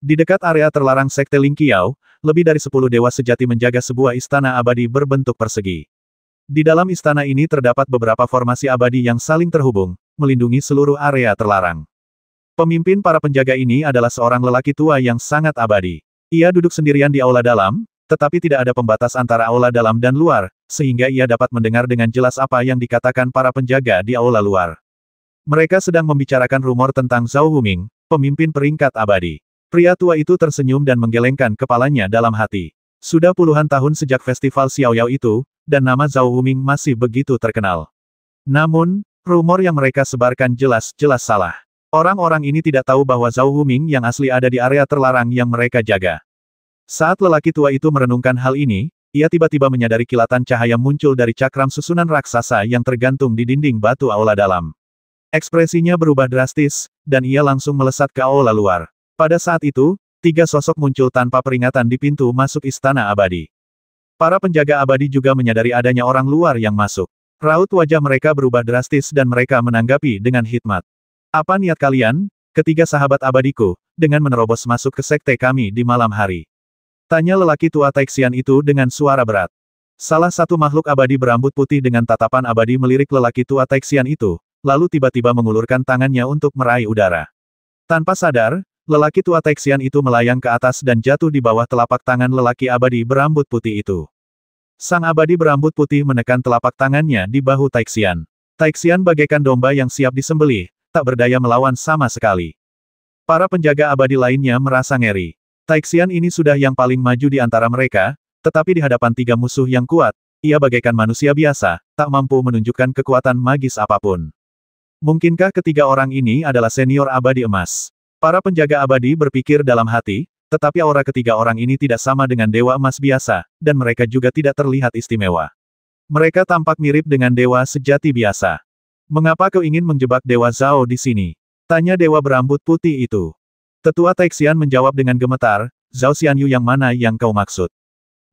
Di dekat area terlarang Sekte Ling Qiao, lebih dari 10 dewa sejati menjaga sebuah istana abadi berbentuk persegi. Di dalam istana ini terdapat beberapa formasi abadi yang saling terhubung, melindungi seluruh area terlarang. Pemimpin para penjaga ini adalah seorang lelaki tua yang sangat abadi. Ia duduk sendirian di aula dalam, tetapi tidak ada pembatas antara aula dalam dan luar, sehingga ia dapat mendengar dengan jelas apa yang dikatakan para penjaga di aula luar. Mereka sedang membicarakan rumor tentang Zhao Wuming, pemimpin peringkat abadi. Pria tua itu tersenyum dan menggelengkan kepalanya dalam hati. Sudah puluhan tahun sejak festival Xiaoyao itu, dan nama Zhao Wuming masih begitu terkenal. Namun, rumor yang mereka sebarkan jelas-jelas salah. Orang-orang ini tidak tahu bahwa Zhao Wuming yang asli ada di area terlarang yang mereka jaga. Saat lelaki tua itu merenungkan hal ini, ia tiba-tiba menyadari kilatan cahaya muncul dari cakram susunan raksasa yang tergantung di dinding batu aula dalam. Ekspresinya berubah drastis, dan ia langsung melesat ke aula luar. Pada saat itu, 3 sosok muncul tanpa peringatan di pintu masuk istana abadi. Para penjaga abadi juga menyadari adanya orang luar yang masuk. Raut wajah mereka berubah drastis dan mereka menanggapi dengan hikmat. Apa niat kalian, ketiga sahabat abadiku, dengan menerobos masuk ke sekte kami di malam hari? Tanya lelaki tua Taixian itu dengan suara berat. Salah satu makhluk abadi berambut putih dengan tatapan abadi melirik lelaki tua Taixian itu, lalu tiba-tiba mengulurkan tangannya untuk meraih udara. Tanpa sadar, lelaki tua Taixian itu melayang ke atas dan jatuh di bawah telapak tangan lelaki abadi berambut putih itu. Sang abadi berambut putih menekan telapak tangannya di bahu Taixian. Taixian bagaikan domba yang siap disembelih, tak berdaya melawan sama sekali. Para penjaga abadi lainnya merasa ngeri. Taixian ini sudah yang paling maju di antara mereka, tetapi di hadapan 3 musuh yang kuat, ia bagaikan manusia biasa, tak mampu menunjukkan kekuatan magis apapun. Mungkinkah ketiga orang ini adalah senior abadi emas? Para penjaga abadi berpikir dalam hati, tetapi aura ketiga orang ini tidak sama dengan dewa emas biasa, dan mereka juga tidak terlihat istimewa. Mereka tampak mirip dengan dewa sejati biasa. Mengapa kau ingin menjebak dewa Zhao di sini? Tanya dewa berambut putih itu. Tetua Taixian menjawab dengan gemetar, Zhao Xianyu yang mana yang kau maksud?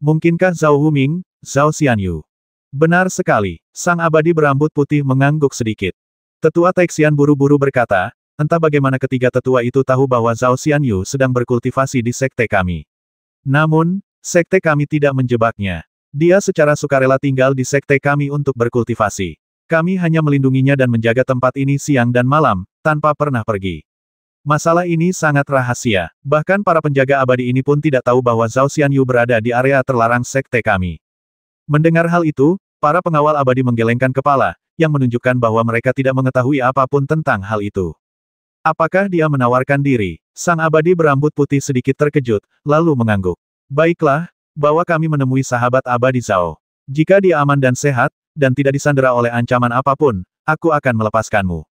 Mungkinkah Zhao Wuming, Zhao Xianyu? Benar sekali, sang abadi berambut putih mengangguk sedikit. Tetua Taixian buru-buru berkata, entah bagaimana ketiga tetua itu tahu bahwa Zhao Xianyu sedang berkultivasi di sekte kami. Namun, sekte kami tidak menjebaknya. Dia secara sukarela tinggal di sekte kami untuk berkultivasi. Kami hanya melindunginya dan menjaga tempat ini siang dan malam, tanpa pernah pergi. Masalah ini sangat rahasia, bahkan para penjaga abadi ini pun tidak tahu bahwa Zhao Xianyu berada di area terlarang sekte kami. Mendengar hal itu, para pengawal abadi menggelengkan kepala, yang menunjukkan bahwa mereka tidak mengetahui apapun tentang hal itu. Apakah dia menawarkan diri? Sang abadi berambut putih sedikit terkejut, lalu mengangguk. Baiklah, bawa kami menemui sahabat abadi Zhao. Jika dia aman dan sehat, dan tidak disandera oleh ancaman apapun, aku akan melepaskanmu.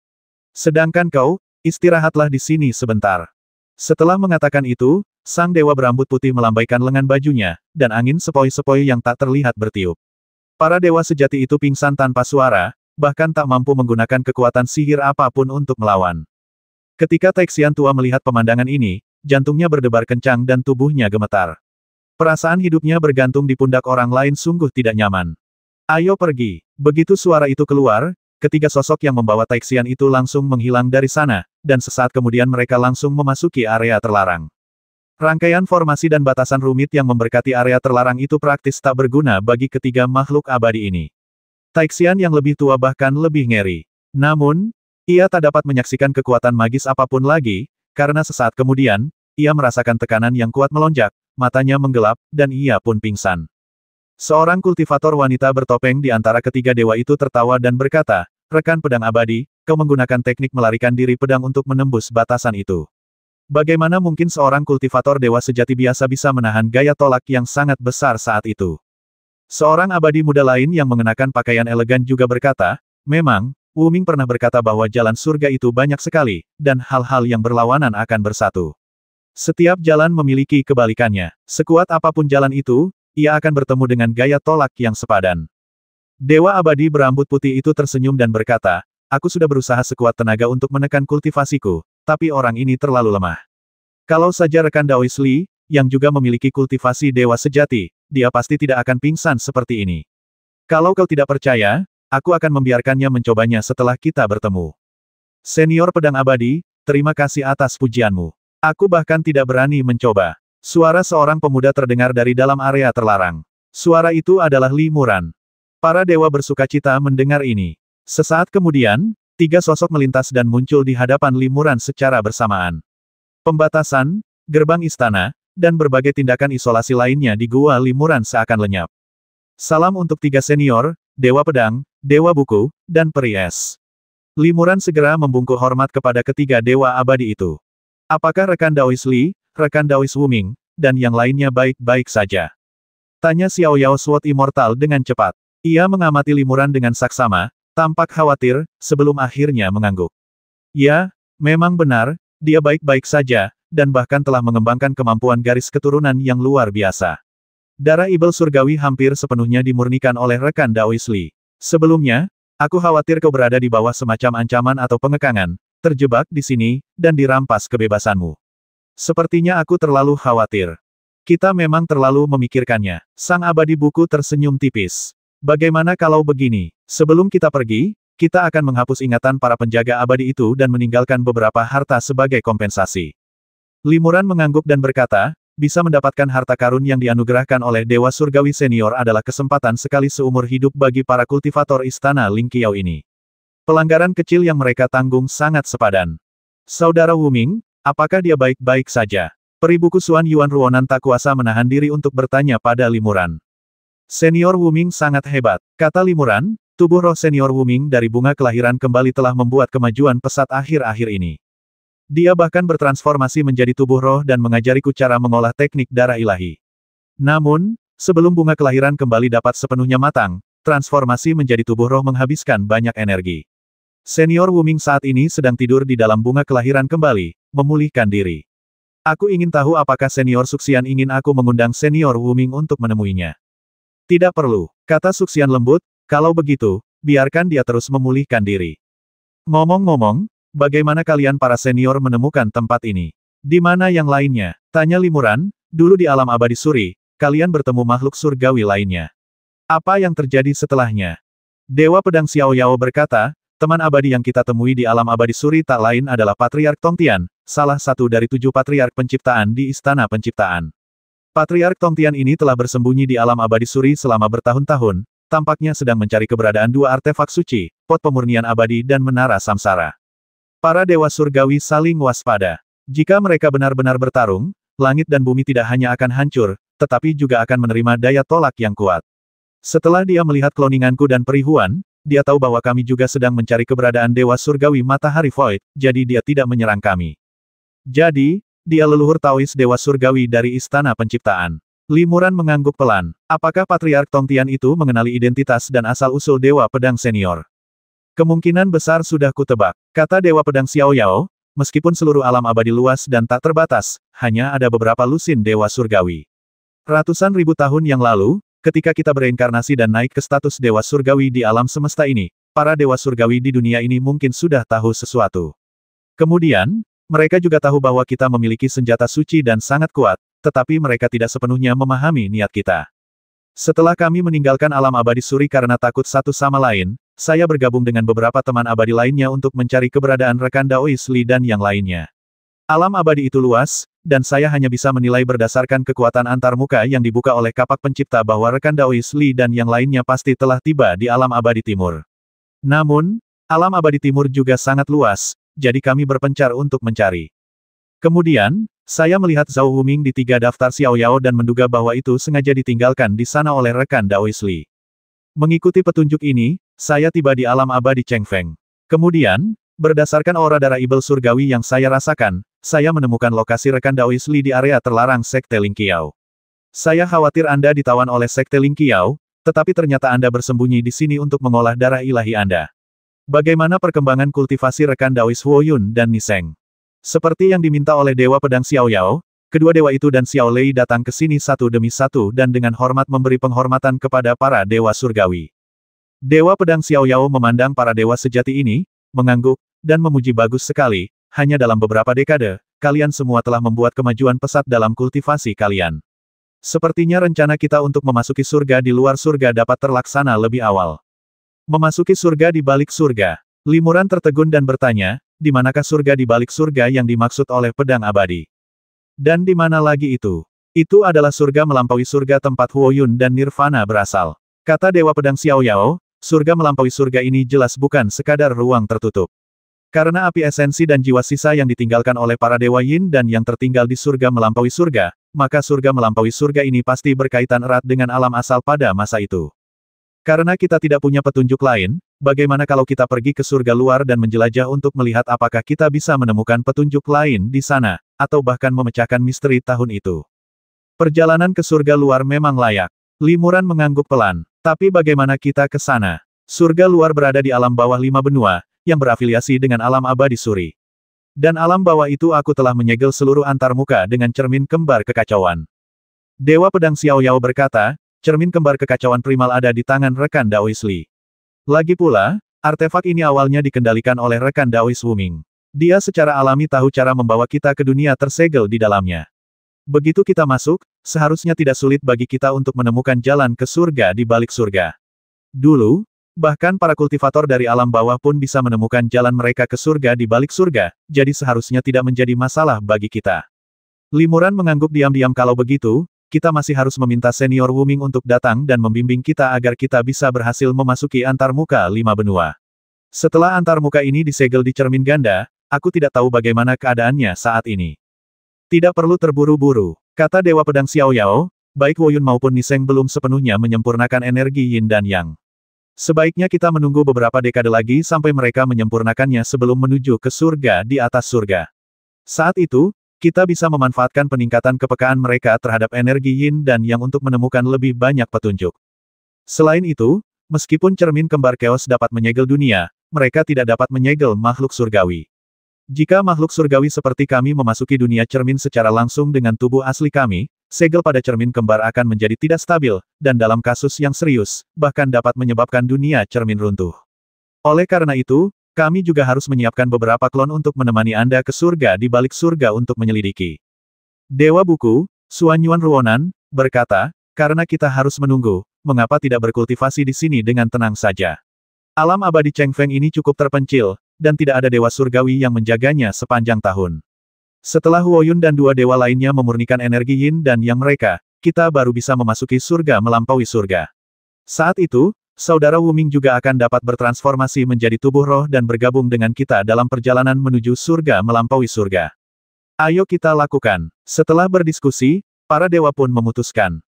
Sedangkan kau, istirahatlah di sini sebentar. Setelah mengatakan itu, sang dewa berambut putih melambaikan lengan bajunya, dan angin sepoi-sepoi yang tak terlihat bertiup. Para dewa sejati itu pingsan tanpa suara, bahkan tak mampu menggunakan kekuatan sihir apapun untuk melawan. Ketika Taixian tua melihat pemandangan ini, jantungnya berdebar kencang dan tubuhnya gemetar. Perasaan hidupnya bergantung di pundak orang lain sungguh tidak nyaman. Ayo pergi. Begitu suara itu keluar, ketiga sosok yang membawa Taixian itu langsung menghilang dari sana, dan sesaat kemudian mereka langsung memasuki area terlarang. Rangkaian formasi dan batasan rumit yang memberkati area terlarang itu praktis tak berguna bagi ketiga makhluk abadi ini. Taixian yang lebih tua bahkan lebih ngeri. Namun, ia tak dapat menyaksikan kekuatan magis apapun lagi, karena sesaat kemudian, ia merasakan tekanan yang kuat melonjak, matanya menggelap, dan ia pun pingsan. Seorang kultivator wanita bertopeng di antara ketiga dewa itu tertawa dan berkata, rekan pedang abadi, kau menggunakan teknik melarikan diri pedang untuk menembus batasan itu. Bagaimana mungkin seorang kultivator dewa sejati biasa bisa menahan gaya tolak yang sangat besar saat itu? Seorang abadi muda lain yang mengenakan pakaian elegan juga berkata, memang, Wuming pernah berkata bahwa jalan surga itu banyak sekali, dan hal-hal yang berlawanan akan bersatu. Setiap jalan memiliki kebalikannya. Sekuat apapun jalan itu, ia akan bertemu dengan gaya tolak yang sepadan. Dewa abadi berambut putih itu tersenyum dan berkata, aku sudah berusaha sekuat tenaga untuk menekan kultivasiku, tapi orang ini terlalu lemah. Kalau saja rekan Daois Li, yang juga memiliki kultivasi dewa sejati, dia pasti tidak akan pingsan seperti ini. Kalau kau tidak percaya, aku akan membiarkannya mencobanya setelah kita bertemu. Senior pedang abadi, terima kasih atas pujianmu. Aku bahkan tidak berani mencoba. Suara seorang pemuda terdengar dari dalam area terlarang. Suara itu adalah Li Muran. Para dewa bersukacita mendengar ini. Sesaat kemudian, 3 sosok melintas dan muncul di hadapan Li Muran secara bersamaan. Pembatasan, gerbang istana, dan berbagai tindakan isolasi lainnya di gua Li Muran seakan lenyap. Salam untuk 3 senior, Dewa Pedang, Dewa Buku, dan Peri Es. Li Muran segera membungkuk hormat kepada ketiga dewa abadi itu. Apakah rekan Daois Li, rekan Daois Wuming, dan yang lainnya baik-baik saja? Tanya Xiao Yao Sword Immortal dengan cepat. Ia mengamati Li Muran dengan saksama, tampak khawatir, sebelum akhirnya mengangguk. Ya, memang benar, dia baik-baik saja, dan bahkan telah mengembangkan kemampuan garis keturunan yang luar biasa. Darah Ibel Surgawi hampir sepenuhnya dimurnikan oleh rekan Daois Li. Sebelumnya, aku khawatir kau berada di bawah semacam ancaman atau pengekangan, terjebak di sini, dan dirampas kebebasanmu. Sepertinya aku terlalu khawatir. Kita memang terlalu memikirkannya. Sang abadi buku tersenyum tipis. Bagaimana kalau begini? Sebelum kita pergi, kita akan menghapus ingatan para penjaga abadi itu dan meninggalkan beberapa harta sebagai kompensasi. Li Muran mengangguk dan berkata, bisa mendapatkan harta karun yang dianugerahkan oleh Dewa Surgawi Senior adalah kesempatan sekali seumur hidup bagi para kultivator istana Ling Qiao ini. Pelanggaran kecil yang mereka tanggung sangat sepadan. Saudara Wuming, apakah dia baik-baik saja? Peri buku Xuan Yuan Ruonan tak kuasa menahan diri untuk bertanya pada Li Muran. Senior Wuming sangat hebat, kata Li Muran, tubuh roh senior Wuming dari bunga kelahiran kembali telah membuat kemajuan pesat akhir-akhir ini. Dia bahkan bertransformasi menjadi tubuh roh dan mengajariku cara mengolah teknik darah ilahi. Namun, sebelum bunga kelahiran kembali dapat sepenuhnya matang, transformasi menjadi tubuh roh menghabiskan banyak energi. Senior Wuming saat ini sedang tidur di dalam bunga kelahiran kembali, memulihkan diri. Aku ingin tahu apakah senior Suxian ingin aku mengundang senior Wuming untuk menemuinya. Tidak perlu, kata Suxian lembut, kalau begitu, biarkan dia terus memulihkan diri. Ngomong-ngomong, bagaimana kalian para senior menemukan tempat ini? Di mana yang lainnya? Tanya Li Muran, dulu di alam abadi suri, kalian bertemu makhluk surgawi lainnya. Apa yang terjadi setelahnya? Dewa Pedang Xiao Yao berkata, teman abadi yang kita temui di alam abadi suri tak lain adalah Patriark Tongtian, salah satu dari 7 Patriark Penciptaan di Istana Penciptaan. Patriark Tongtian ini telah bersembunyi di alam abadi suri selama bertahun-tahun, tampaknya sedang mencari keberadaan 2 artefak suci, pot pemurnian abadi dan menara samsara. Para dewa surgawi saling waspada. Jika mereka benar-benar bertarung, langit dan bumi tidak hanya akan hancur, tetapi juga akan menerima daya tolak yang kuat. Setelah dia melihat kloninganku dan perihuan, dia tahu bahwa kami juga sedang mencari keberadaan Dewa Surgawi Matahari Void, jadi dia tidak menyerang kami. Jadi, dia leluhur Taois Dewa Surgawi dari Istana Penciptaan. Li Muran mengangguk pelan. Apakah Patriark Tongtian itu mengenali identitas dan asal-usul Dewa Pedang Senior? Kemungkinan besar sudah kutebak, kata Dewa Pedang Xiao Yao, meskipun seluruh alam abadi luas dan tak terbatas, hanya ada beberapa lusin Dewa Surgawi. Ratusan ribu tahun yang lalu, ketika kita bereinkarnasi dan naik ke status Dewa Surgawi di alam semesta ini, para Dewa Surgawi di dunia ini mungkin sudah tahu sesuatu. Kemudian, mereka juga tahu bahwa kita memiliki senjata suci dan sangat kuat, tetapi mereka tidak sepenuhnya memahami niat kita. Setelah kami meninggalkan alam abadi suri karena takut satu sama lain, saya bergabung dengan beberapa teman abadi lainnya untuk mencari keberadaan rekan Daois Li dan yang lainnya. Alam abadi itu luas, dan saya hanya bisa menilai berdasarkan kekuatan antarmuka yang dibuka oleh kapak pencipta bahwa rekan Daois Li dan yang lainnya pasti telah tiba di alam abadi timur. Namun, alam abadi timur juga sangat luas, jadi kami berpencar untuk mencari. Kemudian, saya melihat Zhao Wuming di 3 daftar Xiao Yao dan menduga bahwa itu sengaja ditinggalkan di sana oleh rekan Daois Li. Mengikuti petunjuk ini, saya tiba di alam abadi Chengfeng. Kemudian, berdasarkan aura darah Ibel Surgawi yang saya rasakan, saya menemukan lokasi rekan Daois Li di area terlarang Sekte Ling Qiao. Saya khawatir Anda ditawan oleh Sekte Ling Qiao, tetapi ternyata Anda bersembunyi di sini untuk mengolah darah ilahi Anda. Bagaimana perkembangan kultivasi rekan Daois Huo Yun dan Niseng? Seperti yang diminta oleh Dewa Pedang Xiao Yao, kedua dewa itu dan Xiao Lei datang ke sini satu demi satu dan dengan hormat memberi penghormatan kepada para dewa surgawi. Dewa Pedang Xiao Yao memandang para dewa sejati ini, mengangguk, dan memuji bagus sekali. Hanya dalam beberapa dekade, kalian semua telah membuat kemajuan pesat dalam kultivasi kalian. Sepertinya rencana kita untuk memasuki surga di luar surga dapat terlaksana lebih awal. Memasuki surga di balik surga. Li Muran tertegun dan bertanya, di manakah surga di balik surga yang dimaksud oleh pedang abadi? Dan di mana lagi itu? Itu adalah surga melampaui surga tempat Huoyun dan Nirvana berasal. Kata Dewa Pedang Xiao Yao, surga melampaui surga ini jelas bukan sekadar ruang tertutup. Karena api esensi dan jiwa sisa yang ditinggalkan oleh para Dewa Yin dan yang tertinggal di surga melampaui surga, maka surga melampaui surga ini pasti berkaitan erat dengan alam asal pada masa itu. Karena kita tidak punya petunjuk lain, bagaimana kalau kita pergi ke surga luar dan menjelajah untuk melihat apakah kita bisa menemukan petunjuk lain di sana, atau bahkan memecahkan misteri tahun itu. Perjalanan ke surga luar memang layak. Limuran mengangguk pelan. Tapi bagaimana kita ke sana? Surga luar berada di alam bawah 5 benua, yang berafiliasi dengan alam abadi suri. Dan alam bawah itu aku telah menyegel seluruh antarmuka dengan cermin kembar kekacauan. Dewa Pedang Xiao Yao berkata, cermin kembar kekacauan primal ada di tangan rekan Daois Li. Lagi pula, artefak ini awalnya dikendalikan oleh rekan Daois Wuming. Dia secara alami tahu cara membawa kita ke dunia tersegel di dalamnya. Begitu kita masuk, seharusnya tidak sulit bagi kita untuk menemukan jalan ke surga di balik surga. Dulu, bahkan para kultivator dari alam bawah pun bisa menemukan jalan mereka ke surga di balik surga, jadi seharusnya tidak menjadi masalah bagi kita. Limuran mengangguk diam-diam kalau begitu, kita masih harus meminta senior Wuming untuk datang dan membimbing kita agar kita bisa berhasil memasuki antarmuka 5 benua. Setelah antarmuka ini disegel di cermin ganda, aku tidak tahu bagaimana keadaannya saat ini. Tidak perlu terburu-buru, kata Dewa Pedang Xiao Yao, baik Huoyun maupun Niseng belum sepenuhnya menyempurnakan energi Yin dan Yang. Sebaiknya kita menunggu beberapa dekade lagi sampai mereka menyempurnakannya sebelum menuju ke surga di atas surga. Saat itu, kita bisa memanfaatkan peningkatan kepekaan mereka terhadap energi Yin dan Yang untuk menemukan lebih banyak petunjuk. Selain itu, meskipun cermin kembar Chaos dapat menyegel dunia, mereka tidak dapat menyegel makhluk surgawi. Jika makhluk surgawi seperti kami memasuki dunia cermin secara langsung dengan tubuh asli kami, segel pada cermin kembar akan menjadi tidak stabil, dan dalam kasus yang serius, bahkan dapat menyebabkan dunia cermin runtuh. Oleh karena itu, kami juga harus menyiapkan beberapa klon untuk menemani Anda ke surga di balik surga untuk menyelidiki. Dewa Buku, Xuan Yuan Ruonan, berkata, karena kita harus menunggu, mengapa tidak berkultivasi di sini dengan tenang saja? Alam abadi Cheng Feng ini cukup terpencil, dan tidak ada dewa surgawi yang menjaganya sepanjang tahun. Setelah Huoyun dan 2 dewa lainnya memurnikan energi Yin dan Yang mereka, kita baru bisa memasuki surga melampaui surga. Saat itu, saudara Wuming juga akan dapat bertransformasi menjadi tubuh roh dan bergabung dengan kita dalam perjalanan menuju surga melampaui surga. Ayo kita lakukan. Setelah berdiskusi, para dewa pun memutuskan.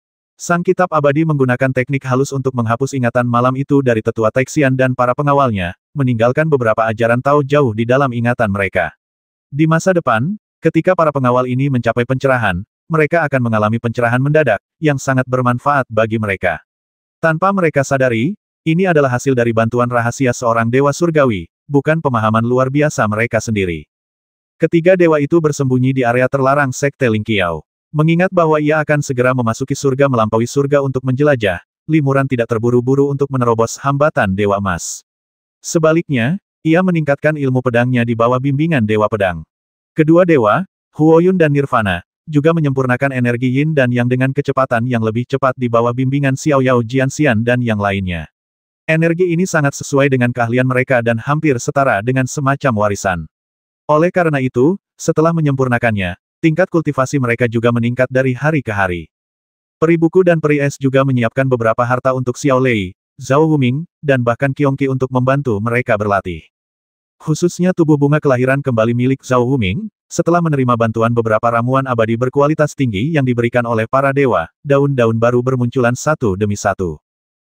Sang kitab abadi menggunakan teknik halus untuk menghapus ingatan malam itu dari tetua Taixian dan para pengawalnya, meninggalkan beberapa ajaran Tao jauh di dalam ingatan mereka. Di masa depan, ketika para pengawal ini mencapai pencerahan, mereka akan mengalami pencerahan mendadak, yang sangat bermanfaat bagi mereka. Tanpa mereka sadari, ini adalah hasil dari bantuan rahasia seorang dewa surgawi, bukan pemahaman luar biasa mereka sendiri. Ketiga dewa itu bersembunyi di area terlarang Sekte Lingqiao. Mengingat bahwa ia akan segera memasuki surga melampaui surga untuk menjelajah, Limuran tidak terburu-buru untuk menerobos hambatan Dewa Emas. Sebaliknya, ia meningkatkan ilmu pedangnya di bawah bimbingan Dewa Pedang. Kedua dewa, Huoyun dan Nirvana, juga menyempurnakan energi Yin dan Yang dengan kecepatan yang lebih cepat di bawah bimbingan Xiao Yao Jianxian dan yang lainnya. Energi ini sangat sesuai dengan keahlian mereka dan hampir setara dengan semacam warisan. Oleh karena itu, setelah menyempurnakannya, tingkat kultivasi mereka juga meningkat dari hari ke hari. Peri Buku dan Peri Es juga menyiapkan beberapa harta untuk Xiao Lei, Zhao Wuming, dan bahkan Qiongqi untuk membantu mereka berlatih. Khususnya tubuh bunga kelahiran kembali milik Zhao Wuming, setelah menerima bantuan beberapa ramuan abadi berkualitas tinggi yang diberikan oleh para dewa, daun-daun baru bermunculan satu demi satu.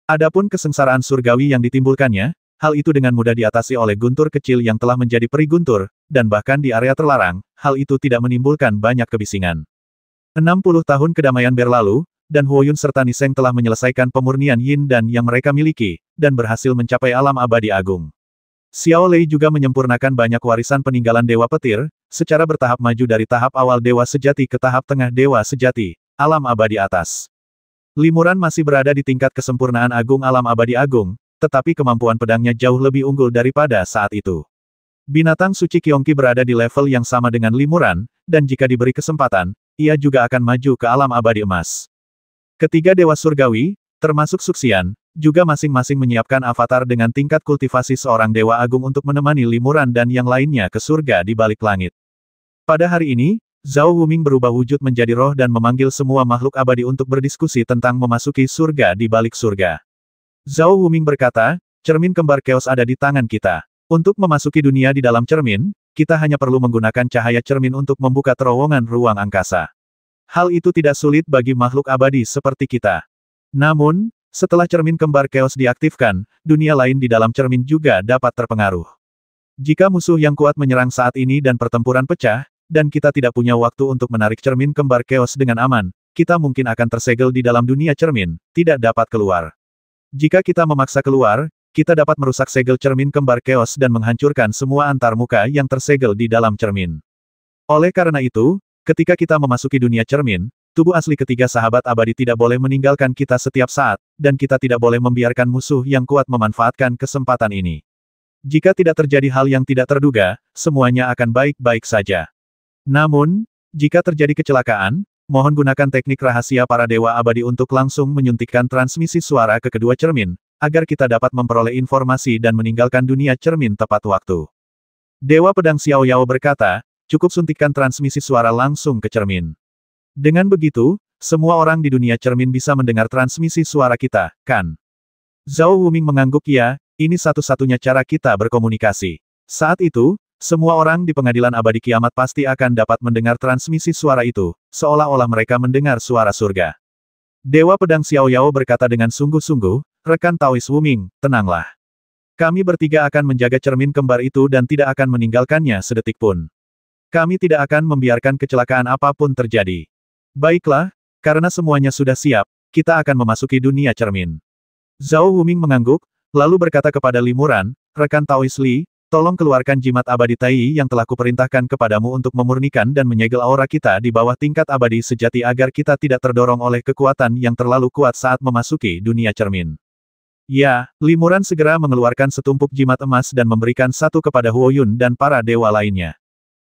Adapun kesengsaraan surgawi yang ditimbulkannya, hal itu dengan mudah diatasi oleh guntur kecil yang telah menjadi peri guntur, dan bahkan di area terlarang, hal itu tidak menimbulkan banyak kebisingan. 60 tahun kedamaian berlalu, dan Huoyun serta Niseng telah menyelesaikan pemurnian Yin dan Yang mereka miliki, dan berhasil mencapai alam abadi agung. Xiao Lei juga menyempurnakan banyak warisan peninggalan Dewa Petir, secara bertahap maju dari tahap awal Dewa Sejati ke tahap tengah Dewa Sejati, alam abadi atas. Limuran masih berada di tingkat kesempurnaan agung alam abadi agung, tetapi kemampuan pedangnya jauh lebih unggul daripada saat itu. Binatang suci Qiongqi berada di level yang sama dengan Limuran, dan jika diberi kesempatan, ia juga akan maju ke alam abadi emas. Ketiga dewa surgawi, termasuk Suxian, juga masing-masing menyiapkan avatar dengan tingkat kultivasi seorang dewa agung untuk menemani Limuran dan yang lainnya ke surga di balik langit. Pada hari ini, Zhao Wuming berubah wujud menjadi roh dan memanggil semua makhluk abadi untuk berdiskusi tentang memasuki surga di balik surga. Zhao Wuming berkata, cermin kembar keos ada di tangan kita. Untuk memasuki dunia di dalam cermin, kita hanya perlu menggunakan cahaya cermin untuk membuka terowongan ruang angkasa. Hal itu tidak sulit bagi makhluk abadi seperti kita. Namun, setelah cermin kembar keos diaktifkan, dunia lain di dalam cermin juga dapat terpengaruh. Jika musuh yang kuat menyerang saat ini dan pertempuran pecah, dan kita tidak punya waktu untuk menarik cermin kembar keos dengan aman, kita mungkin akan tersegel di dalam dunia cermin, tidak dapat keluar. Jika kita memaksa keluar, kita dapat merusak segel cermin kembar keos dan menghancurkan semua antarmuka yang tersegel di dalam cermin. Oleh karena itu, ketika kita memasuki dunia cermin, tubuh asli ketiga sahabat abadi tidak boleh meninggalkan kita setiap saat, dan kita tidak boleh membiarkan musuh yang kuat memanfaatkan kesempatan ini. Jika tidak terjadi hal yang tidak terduga, semuanya akan baik-baik saja. Namun, jika terjadi kecelakaan, mohon gunakan teknik rahasia para dewa abadi untuk langsung menyuntikkan transmisi suara ke kedua cermin, agar kita dapat memperoleh informasi dan meninggalkan dunia cermin tepat waktu. Dewa Pedang Xiao Yao berkata, cukup suntikkan transmisi suara langsung ke cermin. Dengan begitu, semua orang di dunia cermin bisa mendengar transmisi suara kita, kan? Zhao Wuming mengangguk ya, ini satu-satunya cara kita berkomunikasi. Saat itu, semua orang di pengadilan abadi kiamat pasti akan dapat mendengar transmisi suara itu, seolah-olah mereka mendengar suara surga. Dewa Pedang Xiao Yao berkata dengan sungguh-sungguh, rekan Taois Wuming, tenanglah. Kami bertiga akan menjaga cermin kembar itu dan tidak akan meninggalkannya sedetik pun. Kami tidak akan membiarkan kecelakaan apapun terjadi. Baiklah, karena semuanya sudah siap, kita akan memasuki dunia cermin. Zhao Wuming mengangguk, lalu berkata kepada Li Muran, rekan Taois Li, tolong keluarkan jimat abadi Tai yang telah kuperintahkan kepadamu untuk memurnikan dan menyegel aura kita di bawah tingkat abadi sejati agar kita tidak terdorong oleh kekuatan yang terlalu kuat saat memasuki dunia cermin. Ya, Li Muran segera mengeluarkan setumpuk jimat emas dan memberikan satu kepada Huo Yun dan para dewa lainnya.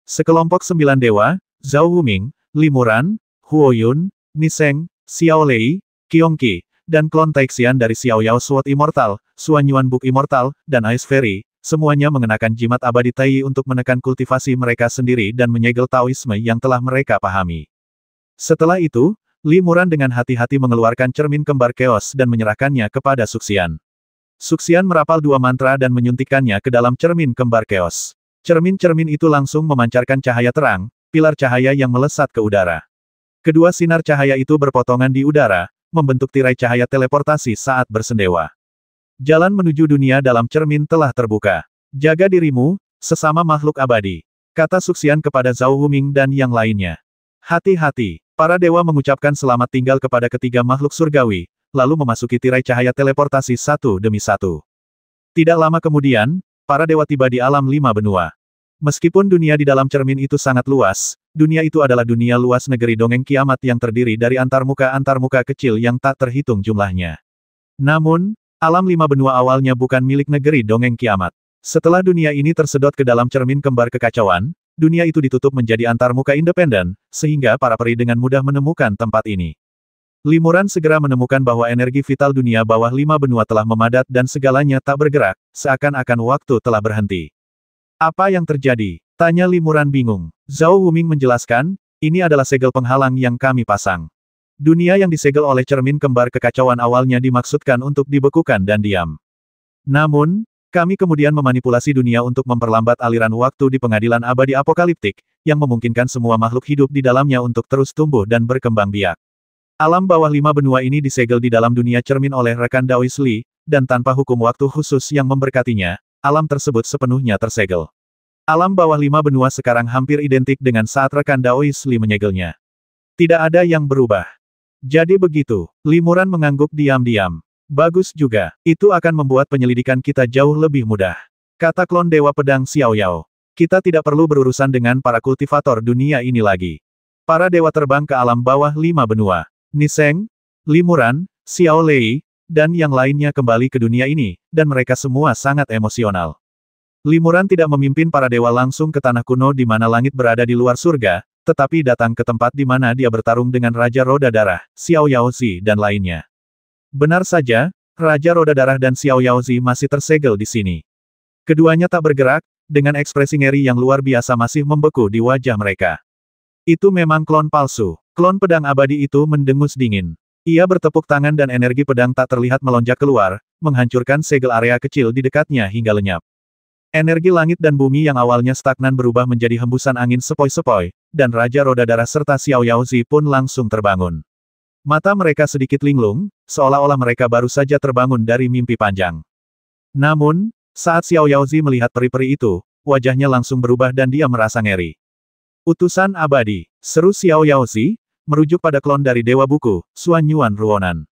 Sekelompok 9 dewa, Zhao Wuming, Li Muran, Huo Yun, Niseng, Xiao Lei, Qiongqi, dan klon Taixian dari Xiao Yao Sword Immortal, Xuan Yuan Book Immortal, dan Ice Fairy, semuanya mengenakan jimat abadi Tai untuk menekan kultivasi mereka sendiri dan menyegel Taoisme yang telah mereka pahami. Setelah itu, Li Muran dengan hati-hati mengeluarkan cermin kembar keos dan menyerahkannya kepada Suxian. Suxian merapal 2 mantra dan menyuntikkannya ke dalam cermin kembar keos. Cermin-cermin itu langsung memancarkan cahaya terang, pilar cahaya yang melesat ke udara. Kedua sinar cahaya itu berpotongan di udara, membentuk tirai cahaya teleportasi saat bersendewa. Jalan menuju dunia dalam cermin telah terbuka. Jaga dirimu, sesama makhluk abadi, kata Suxian kepada Zhao Wuming dan yang lainnya. Hati-hati, para dewa mengucapkan selamat tinggal kepada ketiga makhluk surgawi, lalu memasuki tirai cahaya teleportasi satu demi satu. Tidak lama kemudian, para dewa tiba di alam 5 benua. Meskipun dunia di dalam cermin itu sangat luas, dunia itu adalah dunia luas negeri dongeng kiamat yang terdiri dari antarmuka-antarmuka kecil yang tak terhitung jumlahnya. Namun, alam 5 benua awalnya bukan milik negeri dongeng kiamat. Setelah dunia ini tersedot ke dalam cermin kembar kekacauan, dunia itu ditutup menjadi antarmuka independen, sehingga para peri dengan mudah menemukan tempat ini. Li Muran segera menemukan bahwa energi vital dunia bawah 5 benua telah memadat dan segalanya tak bergerak, seakan-akan waktu telah berhenti. Apa yang terjadi? Tanya Li Muran bingung. Zhao Wuming menjelaskan, ini adalah segel penghalang yang kami pasang. Dunia yang disegel oleh cermin kembar kekacauan awalnya dimaksudkan untuk dibekukan dan diam. Namun, kami kemudian memanipulasi dunia untuk memperlambat aliran waktu di pengadilan abadi apokaliptik, yang memungkinkan semua makhluk hidup di dalamnya untuk terus tumbuh dan berkembang biak. Alam bawah 5 benua ini disegel di dalam dunia cermin oleh rekan Daois Li, dan tanpa hukum waktu khusus yang memberkatinya, alam tersebut sepenuhnya tersegel. Alam bawah 5 benua sekarang hampir identik dengan saat rekan Daois Li menyegelnya. Tidak ada yang berubah. Jadi begitu, Li Muran mengangguk diam-diam. Bagus juga, itu akan membuat penyelidikan kita jauh lebih mudah. Kata klon Dewa Pedang Xiao Yao. Kita tidak perlu berurusan dengan para kultivator dunia ini lagi. Para dewa terbang ke alam bawah 5 benua. Niseng, Li Muran, Xiao Lei, dan yang lainnya kembali ke dunia ini, dan mereka semua sangat emosional. Li Muran tidak memimpin para dewa langsung ke tanah kuno di mana langit berada di luar surga, tetapi datang ke tempat di mana dia bertarung dengan Raja Roda Darah, Xiao Yaozi dan lainnya. Benar saja, Raja Roda Darah dan Xiao Yaozi masih tersegel di sini. Keduanya tak bergerak, dengan ekspresi ngeri yang luar biasa masih membeku di wajah mereka. Itu memang klon palsu. Klon pedang abadi itu mendengus dingin. Ia bertepuk tangan dan energi pedang tak terlihat melonjak keluar, menghancurkan segel area kecil di dekatnya hingga lenyap. Energi langit dan bumi yang awalnya stagnan berubah menjadi hembusan angin sepoi-sepoi, dan Raja Roda Darah serta Xiao Yaozi pun langsung terbangun. Mata mereka sedikit linglung, seolah-olah mereka baru saja terbangun dari mimpi panjang. Namun, saat Xiao Yaozi melihat peri-peri itu, wajahnya langsung berubah dan dia merasa ngeri. Utusan abadi, seru Xiao Yaozi, merujuk pada klon dari Dewa Buku, Xuan Yuan Ruonan.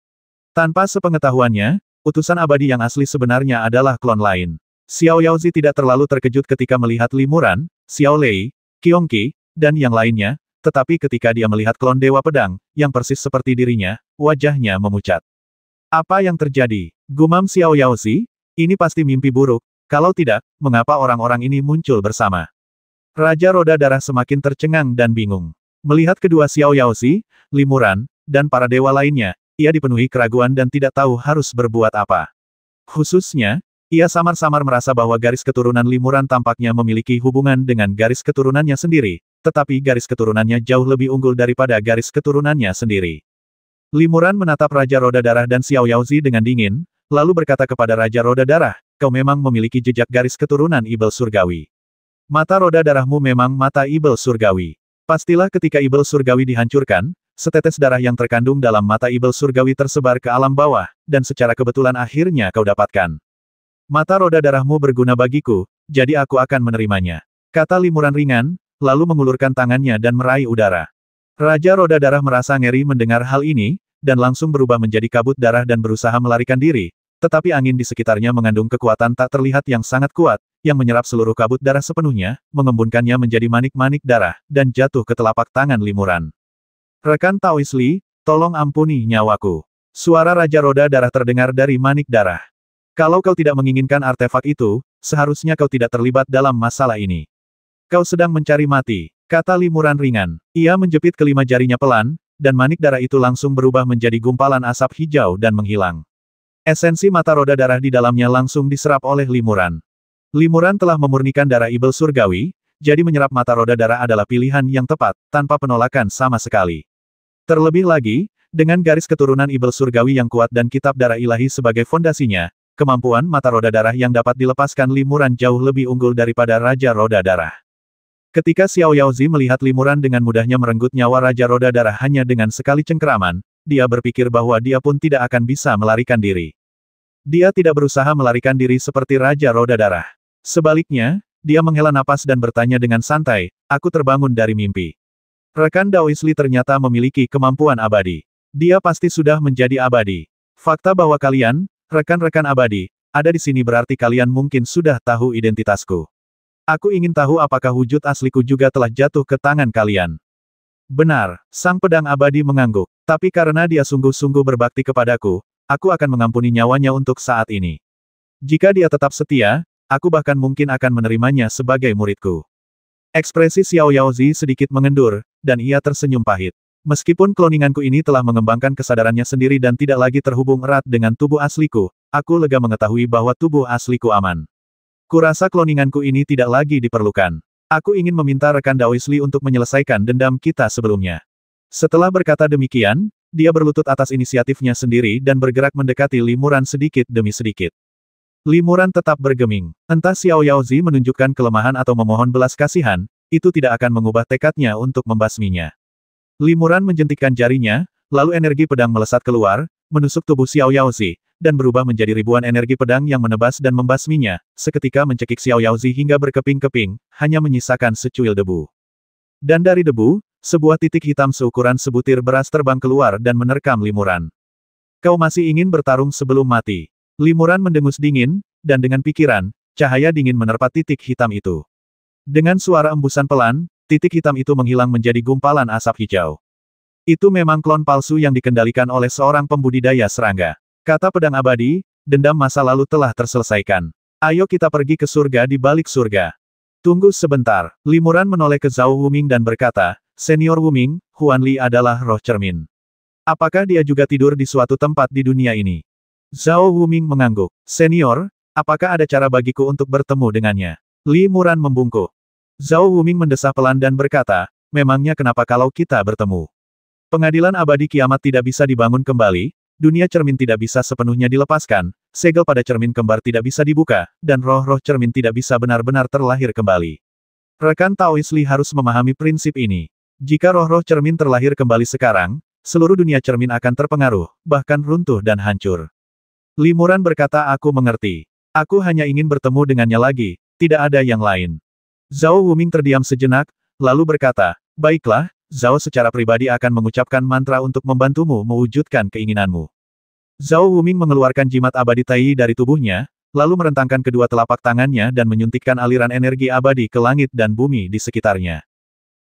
Tanpa sepengetahuannya, utusan abadi yang asli sebenarnya adalah klon lain. Xiao Yaozi tidak terlalu terkejut ketika melihat Li Muran, Xiao Lei, Qiongqi, dan yang lainnya, tetapi ketika dia melihat klon Dewa Pedang, yang persis seperti dirinya, wajahnya memucat. Apa yang terjadi? Gumam Xiao Yaozi, ini pasti mimpi buruk, kalau tidak, mengapa orang-orang ini muncul bersama? Raja Roda Darah semakin tercengang dan bingung. Melihat kedua Xiao Yaozi, Li Muran, dan para dewa lainnya, ia dipenuhi keraguan dan tidak tahu harus berbuat apa. Khususnya, ia samar-samar merasa bahwa garis keturunan Li Muran tampaknya memiliki hubungan dengan garis keturunannya sendiri, tetapi garis keturunannya jauh lebih unggul daripada garis keturunannya sendiri. Li Muran menatap Raja Roda Darah dan Xiao Yaozi dengan dingin, lalu berkata kepada Raja Roda Darah, kau memang memiliki jejak garis keturunan Ibel Surgawi. Mata roda darahmu memang mata Ibel Surgawi. Pastilah ketika Ibel Surgawi dihancurkan, setetes darah yang terkandung dalam mata Ibel Surgawi tersebar ke alam bawah, dan secara kebetulan akhirnya kau dapatkan. Mata roda darahmu berguna bagiku, jadi aku akan menerimanya. Kata Li Muran ringan, lalu mengulurkan tangannya dan meraih udara. Raja Roda Darah merasa ngeri mendengar hal ini, dan langsung berubah menjadi kabut darah dan berusaha melarikan diri, tetapi angin di sekitarnya mengandung kekuatan tak terlihat yang sangat kuat, yang menyerap seluruh kabut darah sepenuhnya, mengembunkannya menjadi manik-manik darah, dan jatuh ke telapak tangan Li Muran. Rekan Taois Li, tolong ampuni nyawaku. Suara Raja Roda Darah terdengar dari manik darah. Kalau kau tidak menginginkan artefak itu, seharusnya kau tidak terlibat dalam masalah ini. Kau sedang mencari mati, kata Li Muran ringan. Ia menjepit kelima jarinya pelan, dan manik darah itu langsung berubah menjadi gumpalan asap hijau dan menghilang. Esensi mata roda darah di dalamnya langsung diserap oleh Li Muran. Li Muran telah memurnikan darah Ibel Surgawi, jadi menyerap mata roda darah adalah pilihan yang tepat, tanpa penolakan sama sekali. Terlebih lagi, dengan garis keturunan Ibel Surgawi yang kuat dan kitab darah ilahi sebagai fondasinya, kemampuan mata roda darah yang dapat dilepaskan Li Muran jauh lebih unggul daripada Raja Roda Darah. Ketika Xiao Yaozi melihat Li Muran dengan mudahnya merenggut nyawa Raja Roda Darah hanya dengan sekali cengkeraman, dia berpikir bahwa dia pun tidak akan bisa melarikan diri. Dia tidak berusaha melarikan diri seperti Raja Roda Darah. Sebaliknya, dia menghela napas dan bertanya dengan santai, aku terbangun dari mimpi. Rekan Daois Li ternyata memiliki kemampuan abadi. Dia pasti sudah menjadi abadi. Fakta bahwa kalian, rekan-rekan abadi, ada di sini berarti kalian mungkin sudah tahu identitasku. Aku ingin tahu apakah wujud asliku juga telah jatuh ke tangan kalian. Benar, sang pedang abadi mengangguk. Tapi karena dia sungguh-sungguh berbakti kepadaku, aku akan mengampuni nyawanya untuk saat ini. Jika dia tetap setia, aku bahkan mungkin akan menerimanya sebagai muridku. Ekspresi Xiao Yaozi sedikit mengendur, dan ia tersenyum pahit. Meskipun kloninganku ini telah mengembangkan kesadarannya sendiri dan tidak lagi terhubung erat dengan tubuh asliku, aku lega mengetahui bahwa tubuh asliku aman. Kurasa kloninganku ini tidak lagi diperlukan. Aku ingin meminta rekan Daois Li untuk menyelesaikan dendam kita sebelumnya. Setelah berkata demikian, dia berlutut atas inisiatifnya sendiri dan bergerak mendekati Li Muran sedikit demi sedikit. Li Muran tetap bergeming. Entah Xiao Yaozi menunjukkan kelemahan atau memohon belas kasihan, itu tidak akan mengubah tekadnya untuk membasminya. Li Muran menjentikkan jarinya, lalu energi pedang melesat keluar, menusuk tubuh Xiao Yaozi, dan berubah menjadi ribuan energi pedang yang menebas dan membasminya, seketika mencekik Xiao Yaozi hingga berkeping-keping, hanya menyisakan secuil debu. Dan dari debu, sebuah titik hitam seukuran sebutir beras terbang keluar dan menerkam Li Muran. Kau masih ingin bertarung sebelum mati. Li Muran mendengus dingin, dan dengan pikiran, cahaya dingin menerpa titik hitam itu. Dengan suara embusan pelan, titik hitam itu menghilang menjadi gumpalan asap hijau. Itu memang klon palsu yang dikendalikan oleh seorang pembudidaya serangga. Kata pedang abadi, dendam masa lalu telah terselesaikan. Ayo kita pergi ke surga di balik surga. Tunggu sebentar. Li Muran menoleh ke Zhao Wuming dan berkata, Senior Wuming, Huan Li adalah roh cermin. Apakah dia juga tidur di suatu tempat di dunia ini? Zhao Wuming mengangguk. Senior, apakah ada cara bagiku untuk bertemu dengannya? Li Muran membungkuk. Zhao Wuming mendesah pelan dan berkata, memangnya kenapa kalau kita bertemu? Pengadilan abadi kiamat tidak bisa dibangun kembali, dunia cermin tidak bisa sepenuhnya dilepaskan, segel pada cermin kembar tidak bisa dibuka, dan roh-roh cermin tidak bisa benar-benar terlahir kembali. Rekan Taoist Li harus memahami prinsip ini. Jika roh-roh cermin terlahir kembali sekarang, seluruh dunia cermin akan terpengaruh, bahkan runtuh dan hancur. Li Muran berkata, aku mengerti. Aku hanya ingin bertemu dengannya lagi, tidak ada yang lain. Zhao Wuming terdiam sejenak, lalu berkata, baiklah, Zhao secara pribadi akan mengucapkan mantra untuk membantumu mewujudkan keinginanmu. Zhao Wuming mengeluarkan jimat abadi Tai dari tubuhnya, lalu merentangkan kedua telapak tangannya dan menyuntikkan aliran energi abadi ke langit dan bumi di sekitarnya.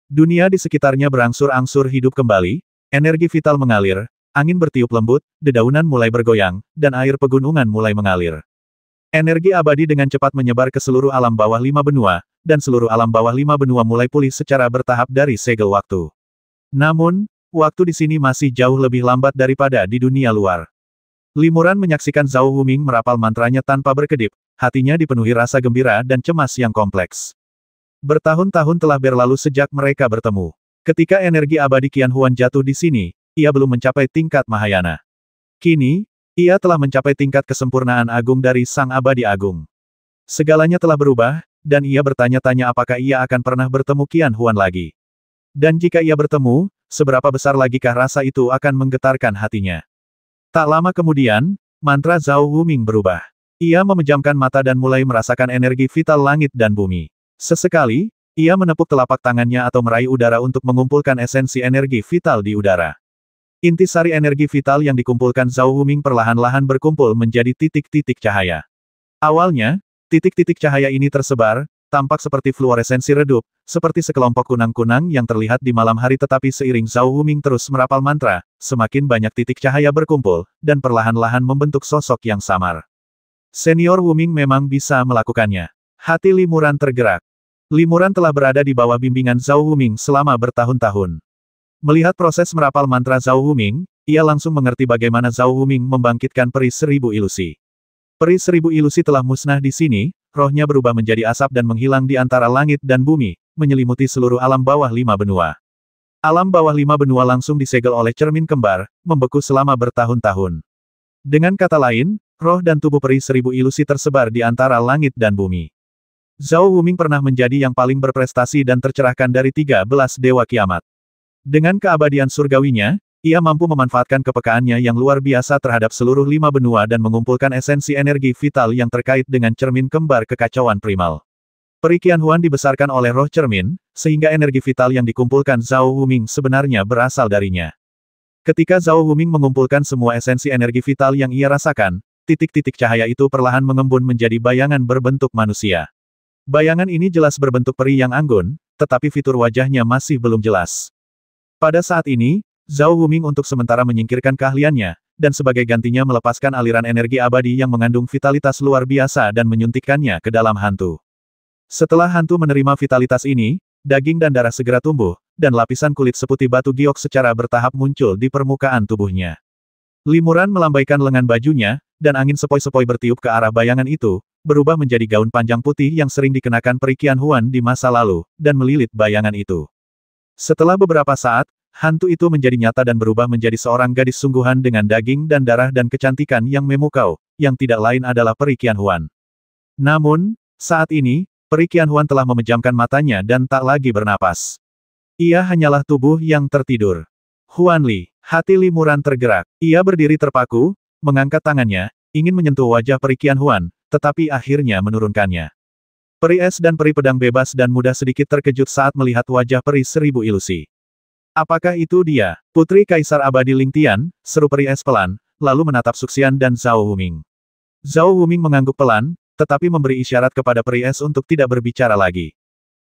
Dunia di sekitarnya berangsur-angsur hidup kembali, energi vital mengalir, angin bertiup lembut, dedaunan mulai bergoyang, dan air pegunungan mulai mengalir. Energi abadi dengan cepat menyebar ke seluruh alam bawah 5 benua, dan seluruh alam bawah 5 benua mulai pulih secara bertahap dari segel waktu. Namun, waktu di sini masih jauh lebih lambat daripada di dunia luar. Li Muran menyaksikan Zhao Wuming merapal mantranya tanpa berkedip, hatinya dipenuhi rasa gembira dan cemas yang kompleks. Bertahun-tahun telah berlalu sejak mereka bertemu. Ketika energi abadi Qian Huan jatuh di sini, ia belum mencapai tingkat Mahayana. Kini, ia telah mencapai tingkat kesempurnaan agung dari Sang Abadi Agung. Segalanya telah berubah, dan ia bertanya-tanya apakah ia akan pernah bertemu Qian Huan lagi. Dan jika ia bertemu, seberapa besar lagikah rasa itu akan menggetarkan hatinya. Tak lama kemudian, mantra Zhao Wuming berubah. Ia memejamkan mata dan mulai merasakan energi vital langit dan bumi. Sesekali, ia menepuk telapak tangannya atau meraih udara untuk mengumpulkan esensi energi vital di udara. Intisari energi vital yang dikumpulkan Zhao Wuming perlahan-lahan berkumpul menjadi titik-titik cahaya. Awalnya, titik-titik cahaya ini tersebar, tampak seperti fluoresensi redup, seperti sekelompok kunang-kunang yang terlihat di malam hari, tetapi seiring Zhao Wuming terus merapal mantra, semakin banyak titik cahaya berkumpul, dan perlahan-lahan membentuk sosok yang samar. Senior Wuming memang bisa melakukannya. Hati Li Muran tergerak. Li Muran telah berada di bawah bimbingan Zhao Wuming selama bertahun-tahun. Melihat proses merapal mantra Zhao Wuming, ia langsung mengerti bagaimana Zhao Wuming membangkitkan peri 1000 ilusi. Peri 1000 ilusi telah musnah di sini, rohnya berubah menjadi asap dan menghilang di antara langit dan bumi, menyelimuti seluruh alam bawah 5 benua. Alam bawah 5 benua langsung disegel oleh cermin kembar, membeku selama bertahun-tahun. Dengan kata lain, roh dan tubuh peri 1000 ilusi tersebar di antara langit dan bumi. Zhao Wuming pernah menjadi yang paling berprestasi dan tercerahkan dari 13 dewa kiamat. Dengan keabadian surgawinya, ia mampu memanfaatkan kepekaannya yang luar biasa terhadap seluruh 5 benua dan mengumpulkan esensi energi vital yang terkait dengan cermin kembar kekacauan primal. Peri Qian Huan dibesarkan oleh roh cermin, sehingga energi vital yang dikumpulkan Zhao Wuming sebenarnya berasal darinya. Ketika Zhao Wuming mengumpulkan semua esensi energi vital yang ia rasakan, titik-titik cahaya itu perlahan mengembun menjadi bayangan berbentuk manusia. Bayangan ini jelas berbentuk peri yang anggun, tetapi fitur wajahnya masih belum jelas. Pada saat ini, Zhao Wuming untuk sementara menyingkirkan keahliannya, dan sebagai gantinya melepaskan aliran energi abadi yang mengandung vitalitas luar biasa dan menyuntikkannya ke dalam hantu. Setelah hantu menerima vitalitas ini, daging dan darah segera tumbuh, dan lapisan kulit seputih batu giok secara bertahap muncul di permukaan tubuhnya. Li Muran melambaikan lengan bajunya, dan angin sepoi-sepoi bertiup ke arah bayangan itu, berubah menjadi gaun panjang putih yang sering dikenakan peri Qian Huan di masa lalu, dan melilit bayangan itu. Setelah beberapa saat, hantu itu menjadi nyata dan berubah menjadi seorang gadis sungguhan dengan daging dan darah dan kecantikan yang memukau, yang tidak lain adalah peri Qian Huan. Namun, saat ini, peri Qian Huan telah memejamkan matanya dan tak lagi bernapas. Ia hanyalah tubuh yang tertidur. Huan Li, hati Li Muran tergerak. Ia berdiri terpaku, mengangkat tangannya, ingin menyentuh wajah peri Qian Huan, tetapi akhirnya menurunkannya. Peri es dan peri pedang bebas dan muda sedikit terkejut saat melihat wajah peri 1000 ilusi. Apakah itu dia, Putri Kaisar Abadi Ling Tian? Seru peri es pelan, lalu menatap Suxian dan Zhao Wuming. Zhao Wuming mengangguk pelan, tetapi memberi isyarat kepada peri es untuk tidak berbicara lagi.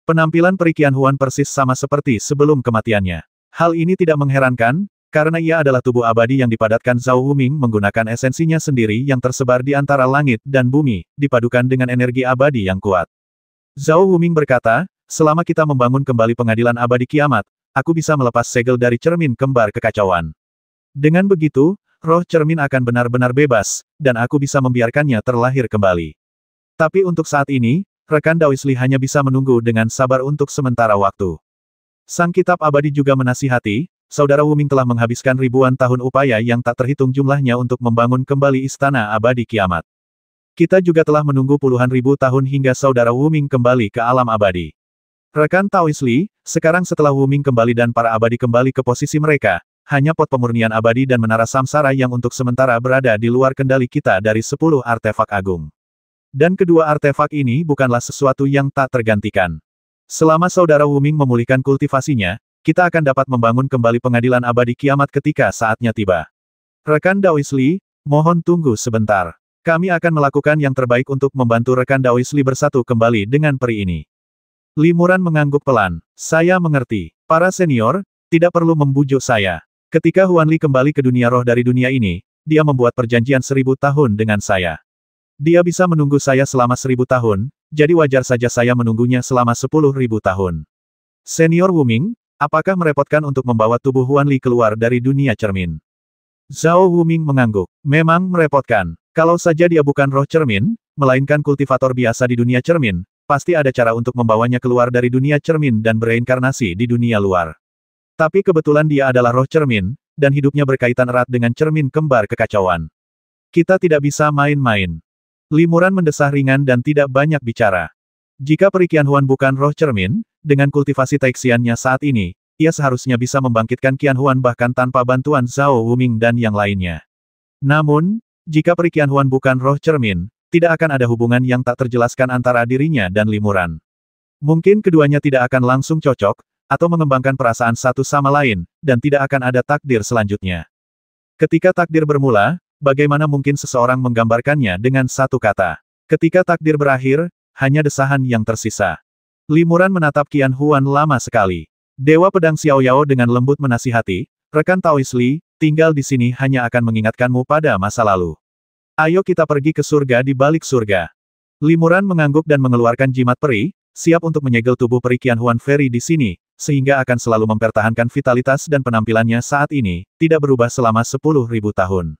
Penampilan peri Qian Huan persis sama seperti sebelum kematiannya. Hal ini tidak mengherankan, karena ia adalah tubuh abadi yang dipadatkan Zhao Wuming menggunakan esensinya sendiri yang tersebar di antara langit dan bumi, dipadukan dengan energi abadi yang kuat. Zhao Wuming berkata, selama kita membangun kembali pengadilan abadi kiamat, aku bisa melepas segel dari cermin kembar kekacauan. Dengan begitu, roh cermin akan benar-benar bebas, dan aku bisa membiarkannya terlahir kembali. Tapi untuk saat ini, rekan Daoist Li hanya bisa menunggu dengan sabar untuk sementara waktu. Sang kitab abadi juga menasihati, Saudara Wuming telah menghabiskan ribuan tahun upaya yang tak terhitung jumlahnya untuk membangun kembali istana abadi kiamat. Kita juga telah menunggu puluhan ribu tahun hingga Saudara Wuming kembali ke alam abadi. Rekan Taois Li, sekarang setelah Wuming kembali dan para abadi kembali ke posisi mereka, hanya pot pemurnian abadi dan menara samsara yang untuk sementara berada di luar kendali kita dari 10 artefak agung. Dan kedua artefak ini bukanlah sesuatu yang tak tergantikan. Selama Saudara Wuming memulihkan kultivasinya, kita akan dapat membangun kembali pengadilan abadi kiamat ketika saatnya tiba. Rekan Daois Li, mohon tunggu sebentar. Kami akan melakukan yang terbaik untuk membantu rekan Daois Li bersatu kembali dengan peri ini. Li Muran mengangguk pelan. Saya mengerti. Para senior, tidak perlu membujuk saya. Ketika Huan Li kembali ke dunia roh dari dunia ini, dia membuat perjanjian 1000 tahun dengan saya. Dia bisa menunggu saya selama 1000 tahun, jadi wajar saja saya menunggunya selama 10.000 tahun. Senior Wuming, apakah merepotkan untuk membawa tubuh Huan Li keluar dari dunia cermin? Zhao Wuming mengangguk. Memang merepotkan. Kalau saja dia bukan roh cermin, melainkan kultivator biasa di dunia cermin, pasti ada cara untuk membawanya keluar dari dunia cermin dan bereinkarnasi di dunia luar. Tapi kebetulan dia adalah roh cermin, dan hidupnya berkaitan erat dengan cermin kembar kekacauan. Kita tidak bisa main-main. Li Muran mendesah ringan dan tidak banyak bicara. Jika Peri Qianhuan bukan roh cermin, dengan kultivasi Taixiannya saat ini, ia seharusnya bisa membangkitkan Qianhuan bahkan tanpa bantuan Zhao Wuming dan yang lainnya. Namun, jika Peri Qianhuan bukan roh cermin, tidak akan ada hubungan yang tak terjelaskan antara dirinya dan Li Muran. Mungkin keduanya tidak akan langsung cocok, atau mengembangkan perasaan satu sama lain, dan tidak akan ada takdir selanjutnya. Ketika takdir bermula, bagaimana mungkin seseorang menggambarkannya dengan satu kata? Ketika takdir berakhir, hanya desahan yang tersisa. Li Muran menatap Qianhuan lama sekali. Dewa Pedang Xiao Yao dengan lembut menasihati, rekan Taois Li, tinggal di sini hanya akan mengingatkanmu pada masa lalu. Ayo kita pergi ke surga di balik surga. Li Muran mengangguk dan mengeluarkan jimat peri, siap untuk menyegel tubuh Peri Qianhuan Ferry di sini, sehingga akan selalu mempertahankan vitalitas dan penampilannya saat ini, tidak berubah selama 10.000 tahun.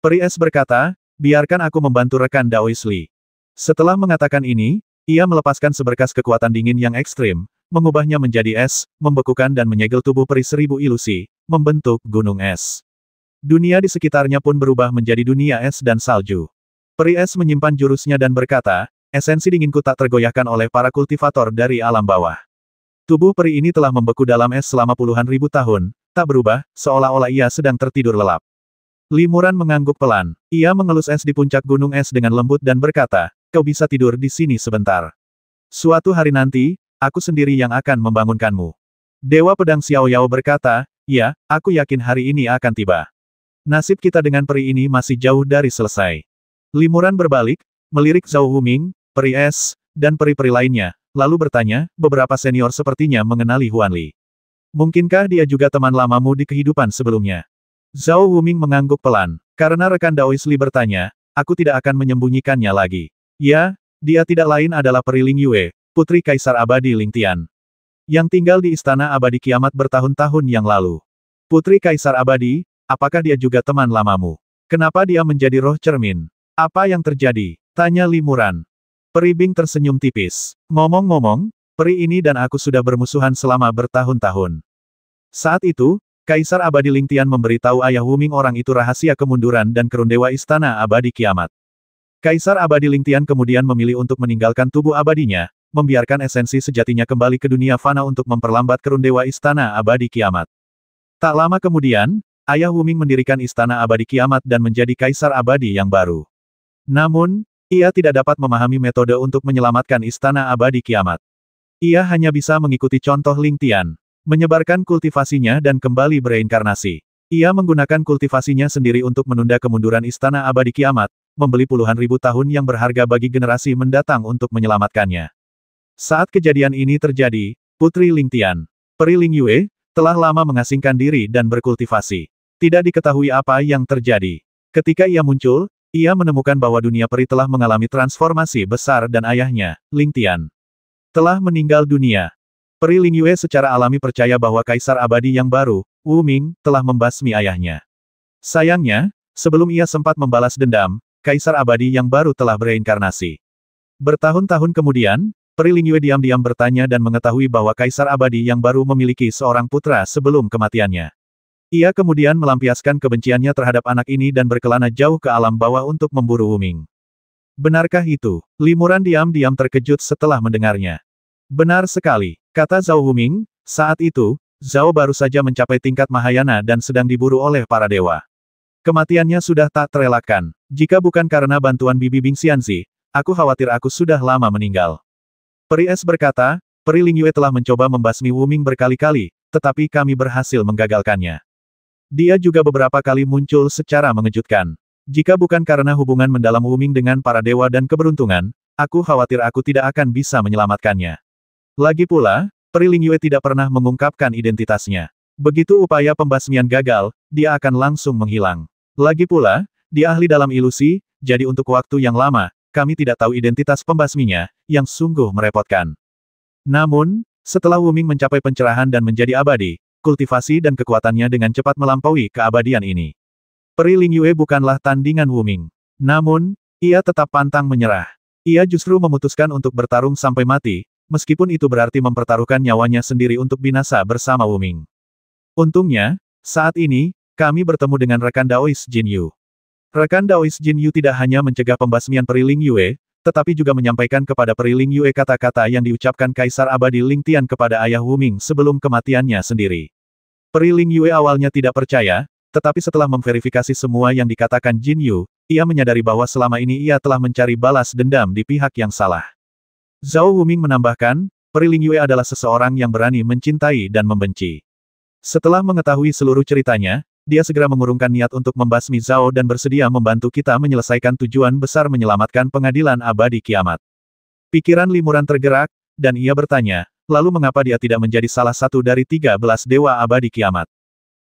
Peri Es berkata, biarkan aku membantu rekan Daois Li. Setelah mengatakan ini, ia melepaskan seberkas kekuatan dingin yang ekstrim, mengubahnya menjadi es, membekukan dan menyegel tubuh peri 1000 ilusi, membentuk gunung es. Dunia di sekitarnya pun berubah menjadi dunia es dan salju. Peri es menyimpan jurusnya dan berkata, esensi dinginku tak tergoyahkan oleh para kultivator dari alam bawah. Tubuh peri ini telah membeku dalam es selama puluhan ribu tahun, tak berubah, seolah-olah ia sedang tertidur lelap. Li Muran mengangguk pelan. Ia mengelus es di puncak gunung es dengan lembut dan berkata, kau bisa tidur di sini sebentar. Suatu hari nanti, aku sendiri yang akan membangunkanmu. Dewa Pedang Xiao Yao berkata, ya, aku yakin hari ini akan tiba. Nasib kita dengan peri ini masih jauh dari selesai. Li Muran berbalik, melirik Zhao Wuming, Peri Es, dan peri-peri lainnya, lalu bertanya, beberapa senior sepertinya mengenali Huan Li. Mungkinkah dia juga teman lamamu di kehidupan sebelumnya? Zhao Wuming mengangguk pelan. Karena rekan Daois Li bertanya, aku tidak akan menyembunyikannya lagi. Ya, dia tidak lain adalah Peri Ling Yue, putri Kaisar Abadi Ling Tian. Yang tinggal di Istana Abadi Kiamat bertahun-tahun yang lalu. Putri Kaisar Abadi, apakah dia juga teman lamamu? Kenapa dia menjadi roh cermin? Apa yang terjadi? Tanya Li Muran. Peri Bing tersenyum tipis. Ngomong-ngomong, peri ini dan aku sudah bermusuhan selama bertahun-tahun. Saat itu, Kaisar Abadi Ling Tian memberitahu ayah Wuming orang itu rahasia kemunduran dan kerundewa Istana Abadi Kiamat. Kaisar Abadi Ling Tian kemudian memilih untuk meninggalkan tubuh abadinya, membiarkan esensi sejatinya kembali ke dunia fana untuk memperlambat kerundewa Istana Abadi Kiamat. Tak lama kemudian, ayah Wuming mendirikan Istana Abadi Kiamat dan menjadi Kaisar Abadi yang baru. Namun, ia tidak dapat memahami metode untuk menyelamatkan Istana Abadi Kiamat. Ia hanya bisa mengikuti contoh Ling Tian. Menyebarkan kultivasinya dan kembali bereinkarnasi. Ia menggunakan kultivasinya sendiri untuk menunda kemunduran Istana Abadi Kiamat, membeli puluhan ribu tahun yang berharga bagi generasi mendatang untuk menyelamatkannya. Saat kejadian ini terjadi, Putri Ling Tian, Peri Ling Yue, telah lama mengasingkan diri dan berkultivasi. Tidak diketahui apa yang terjadi. Ketika ia muncul, ia menemukan bahwa dunia peri telah mengalami transformasi besar dan ayahnya, Ling Tian, telah meninggal dunia. Peri Ling Yue secara alami percaya bahwa Kaisar Abadi yang baru, Wuming, telah membasmi ayahnya. Sayangnya, sebelum ia sempat membalas dendam, Kaisar Abadi yang baru telah bereinkarnasi. Bertahun-tahun kemudian, Peri Lingyue diam-diam bertanya dan mengetahui bahwa Kaisar Abadi yang baru memiliki seorang putra sebelum kematiannya. Ia kemudian melampiaskan kebenciannya terhadap anak ini dan berkelana jauh ke alam bawah untuk memburu Wuming. Benarkah itu? Limuran diam-diam terkejut setelah mendengarnya. Benar sekali, kata Zhao Wuming. Saat itu, Zhao baru saja mencapai tingkat Mahayana dan sedang diburu oleh para dewa. Kematiannya sudah tak terelakkan. Jika bukan karena bantuan Bibi Bing Xianzi, aku khawatir aku sudah lama meninggal. Peri Es berkata, Peri Lingyue telah mencoba membasmi Wuming berkali-kali, tetapi kami berhasil menggagalkannya. Dia juga beberapa kali muncul secara mengejutkan. Jika bukan karena hubungan mendalam Wuming dengan para dewa dan keberuntungan, aku khawatir aku tidak akan bisa menyelamatkannya. Lagi pula, Peri Lingyue tidak pernah mengungkapkan identitasnya. Begitu upaya pembasmian gagal, dia akan langsung menghilang. Lagi pula, dia ahli dalam ilusi, jadi untuk waktu yang lama, kami tidak tahu identitas pembasminya, yang sungguh merepotkan. Namun, setelah Wuming mencapai pencerahan dan menjadi abadi, kultivasi dan kekuatannya dengan cepat melampaui keabadian ini. Peri Lingyue bukanlah tandingan Wuming. Namun, ia tetap pantang menyerah. Ia justru memutuskan untuk bertarung sampai mati, meskipun itu berarti mempertaruhkan nyawanya sendiri untuk binasa bersama Wuming. Untungnya, saat ini, kami bertemu dengan rekan Daois Jin Yu. Rekan Daois Jin Yu tidak hanya mencegah pembasmian Peri Lingyue, tetapi juga menyampaikan kepada Peri Lingyue kata-kata yang diucapkan Kaisar Abadi Ling Tian kepada ayah Wuming sebelum kematiannya sendiri. Peri Lingyue awalnya tidak percaya, tetapi setelah memverifikasi semua yang dikatakan Jin Yu, ia menyadari bahwa selama ini ia telah mencari balas dendam di pihak yang salah. Zhao Wuming menambahkan, Peri Lingyue adalah seseorang yang berani mencintai dan membenci. Setelah mengetahui seluruh ceritanya, dia segera mengurungkan niat untuk membasmi Zhao dan bersedia membantu kita menyelesaikan tujuan besar menyelamatkan pengadilan abadi kiamat. Pikiran Limuran tergerak, dan ia bertanya, lalu mengapa dia tidak menjadi salah satu dari 13 dewa abadi kiamat?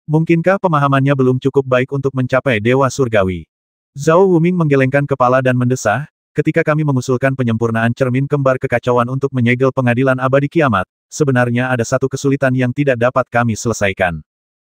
Mungkinkah pemahamannya belum cukup baik untuk mencapai dewa surgawi? Zhao Wuming menggelengkan kepala dan mendesah, ketika kami mengusulkan penyempurnaan cermin kembar kekacauan untuk menyegel pengadilan abadi kiamat, sebenarnya ada satu kesulitan yang tidak dapat kami selesaikan.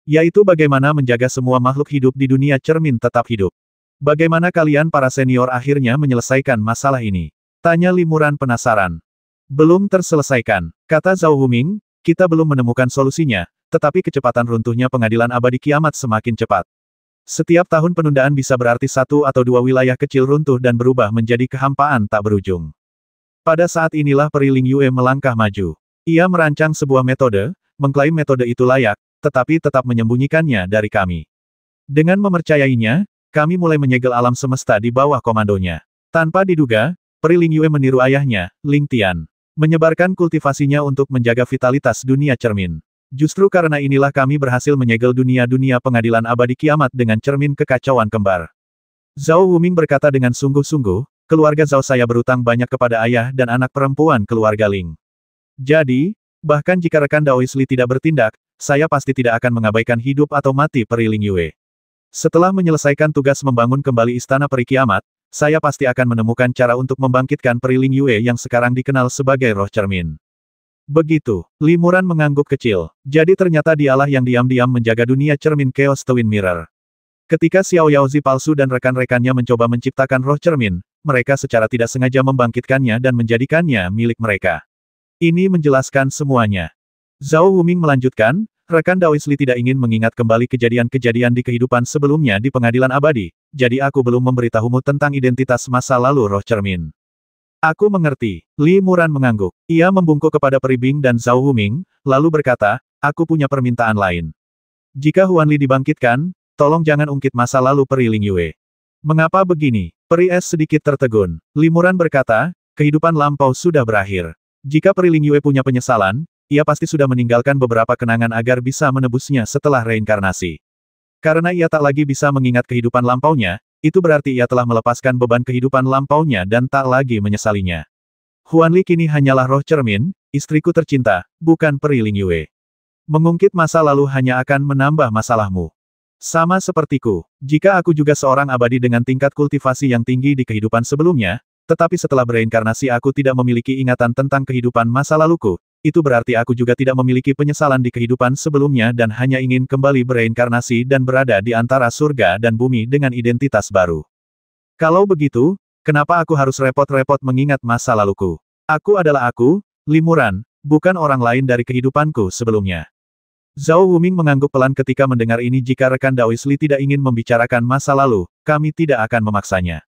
Yaitu bagaimana menjaga semua makhluk hidup di dunia cermin tetap hidup. Bagaimana kalian para senior akhirnya menyelesaikan masalah ini? Tanya Limuran penasaran. Belum terselesaikan, kata Zhao Wuming, kita belum menemukan solusinya, tetapi kecepatan runtuhnya pengadilan abadi kiamat semakin cepat. Setiap tahun penundaan bisa berarti 1 atau 2 wilayah kecil runtuh dan berubah menjadi kehampaan tak berujung. Pada saat inilah Peri Lingyue melangkah maju. Ia merancang sebuah metode, mengklaim metode itu layak, tetapi tetap menyembunyikannya dari kami. Dengan mempercayainya, kami mulai menyegel alam semesta di bawah komandonya. Tanpa diduga, Peri Lingyue meniru ayahnya, Ling Tian. Menyebarkan kultivasinya untuk menjaga vitalitas dunia cermin. Justru karena inilah kami berhasil menyegel dunia-dunia pengadilan abadi kiamat dengan cermin kekacauan kembar. Zhao Wuming berkata dengan sungguh-sungguh, keluarga Zhao saya berutang banyak kepada ayah dan anak perempuan keluarga Ling. Jadi, bahkan jika rekan Daois Li tidak bertindak, saya pasti tidak akan mengabaikan hidup atau mati Peri Lingyue. Setelah menyelesaikan tugas membangun kembali Istana Peri Kiamat, saya pasti akan menemukan cara untuk membangkitkan Peri Lingyue yang sekarang dikenal sebagai roh cermin. Begitu, Limuran mengangguk kecil. Jadi ternyata dialah yang diam-diam menjaga dunia cermin Chaos Twin Mirror. Ketika Xiao Yaozi palsu dan rekan-rekannya mencoba menciptakan roh cermin, mereka secara tidak sengaja membangkitkannya dan menjadikannya milik mereka. Ini menjelaskan semuanya. Zhao Wuming melanjutkan, rekan Daois Li tidak ingin mengingat kembali kejadian-kejadian di kehidupan sebelumnya di pengadilan abadi, jadi aku belum memberitahumu tentang identitas masa lalu roh cermin. Aku mengerti. Li Muran mengangguk. Ia membungkuk kepada Peri Bing dan Zhao Wuming, lalu berkata, aku punya permintaan lain. Jika Huan Li dibangkitkan, tolong jangan ungkit masa lalu Peri Lingyue. Mengapa begini? Peri Es sedikit tertegun. Li Muran berkata, kehidupan lampau sudah berakhir. Jika Peri Lingyue punya penyesalan, ia pasti sudah meninggalkan beberapa kenangan agar bisa menebusnya setelah reinkarnasi. Karena ia tak lagi bisa mengingat kehidupan lampaunya, itu berarti ia telah melepaskan beban kehidupan lampaunya dan tak lagi menyesalinya. Huan Li kini hanyalah roh cermin, istriku tercinta, bukan Peri Lingyue. Mengungkit masa lalu hanya akan menambah masalahmu. Sama sepertiku, jika aku juga seorang abadi dengan tingkat kultivasi yang tinggi di kehidupan sebelumnya, tetapi setelah bereinkarnasi aku tidak memiliki ingatan tentang kehidupan masa laluku, itu berarti aku juga tidak memiliki penyesalan di kehidupan sebelumnya dan hanya ingin kembali bereinkarnasi dan berada di antara surga dan bumi dengan identitas baru. Kalau begitu, kenapa aku harus repot-repot mengingat masa laluku? Aku adalah aku, Limuran, bukan orang lain dari kehidupanku sebelumnya. Zhao Wuming mengangguk pelan ketika mendengar ini. Jika rekan Daois Li tidak ingin membicarakan masa lalu, kami tidak akan memaksanya.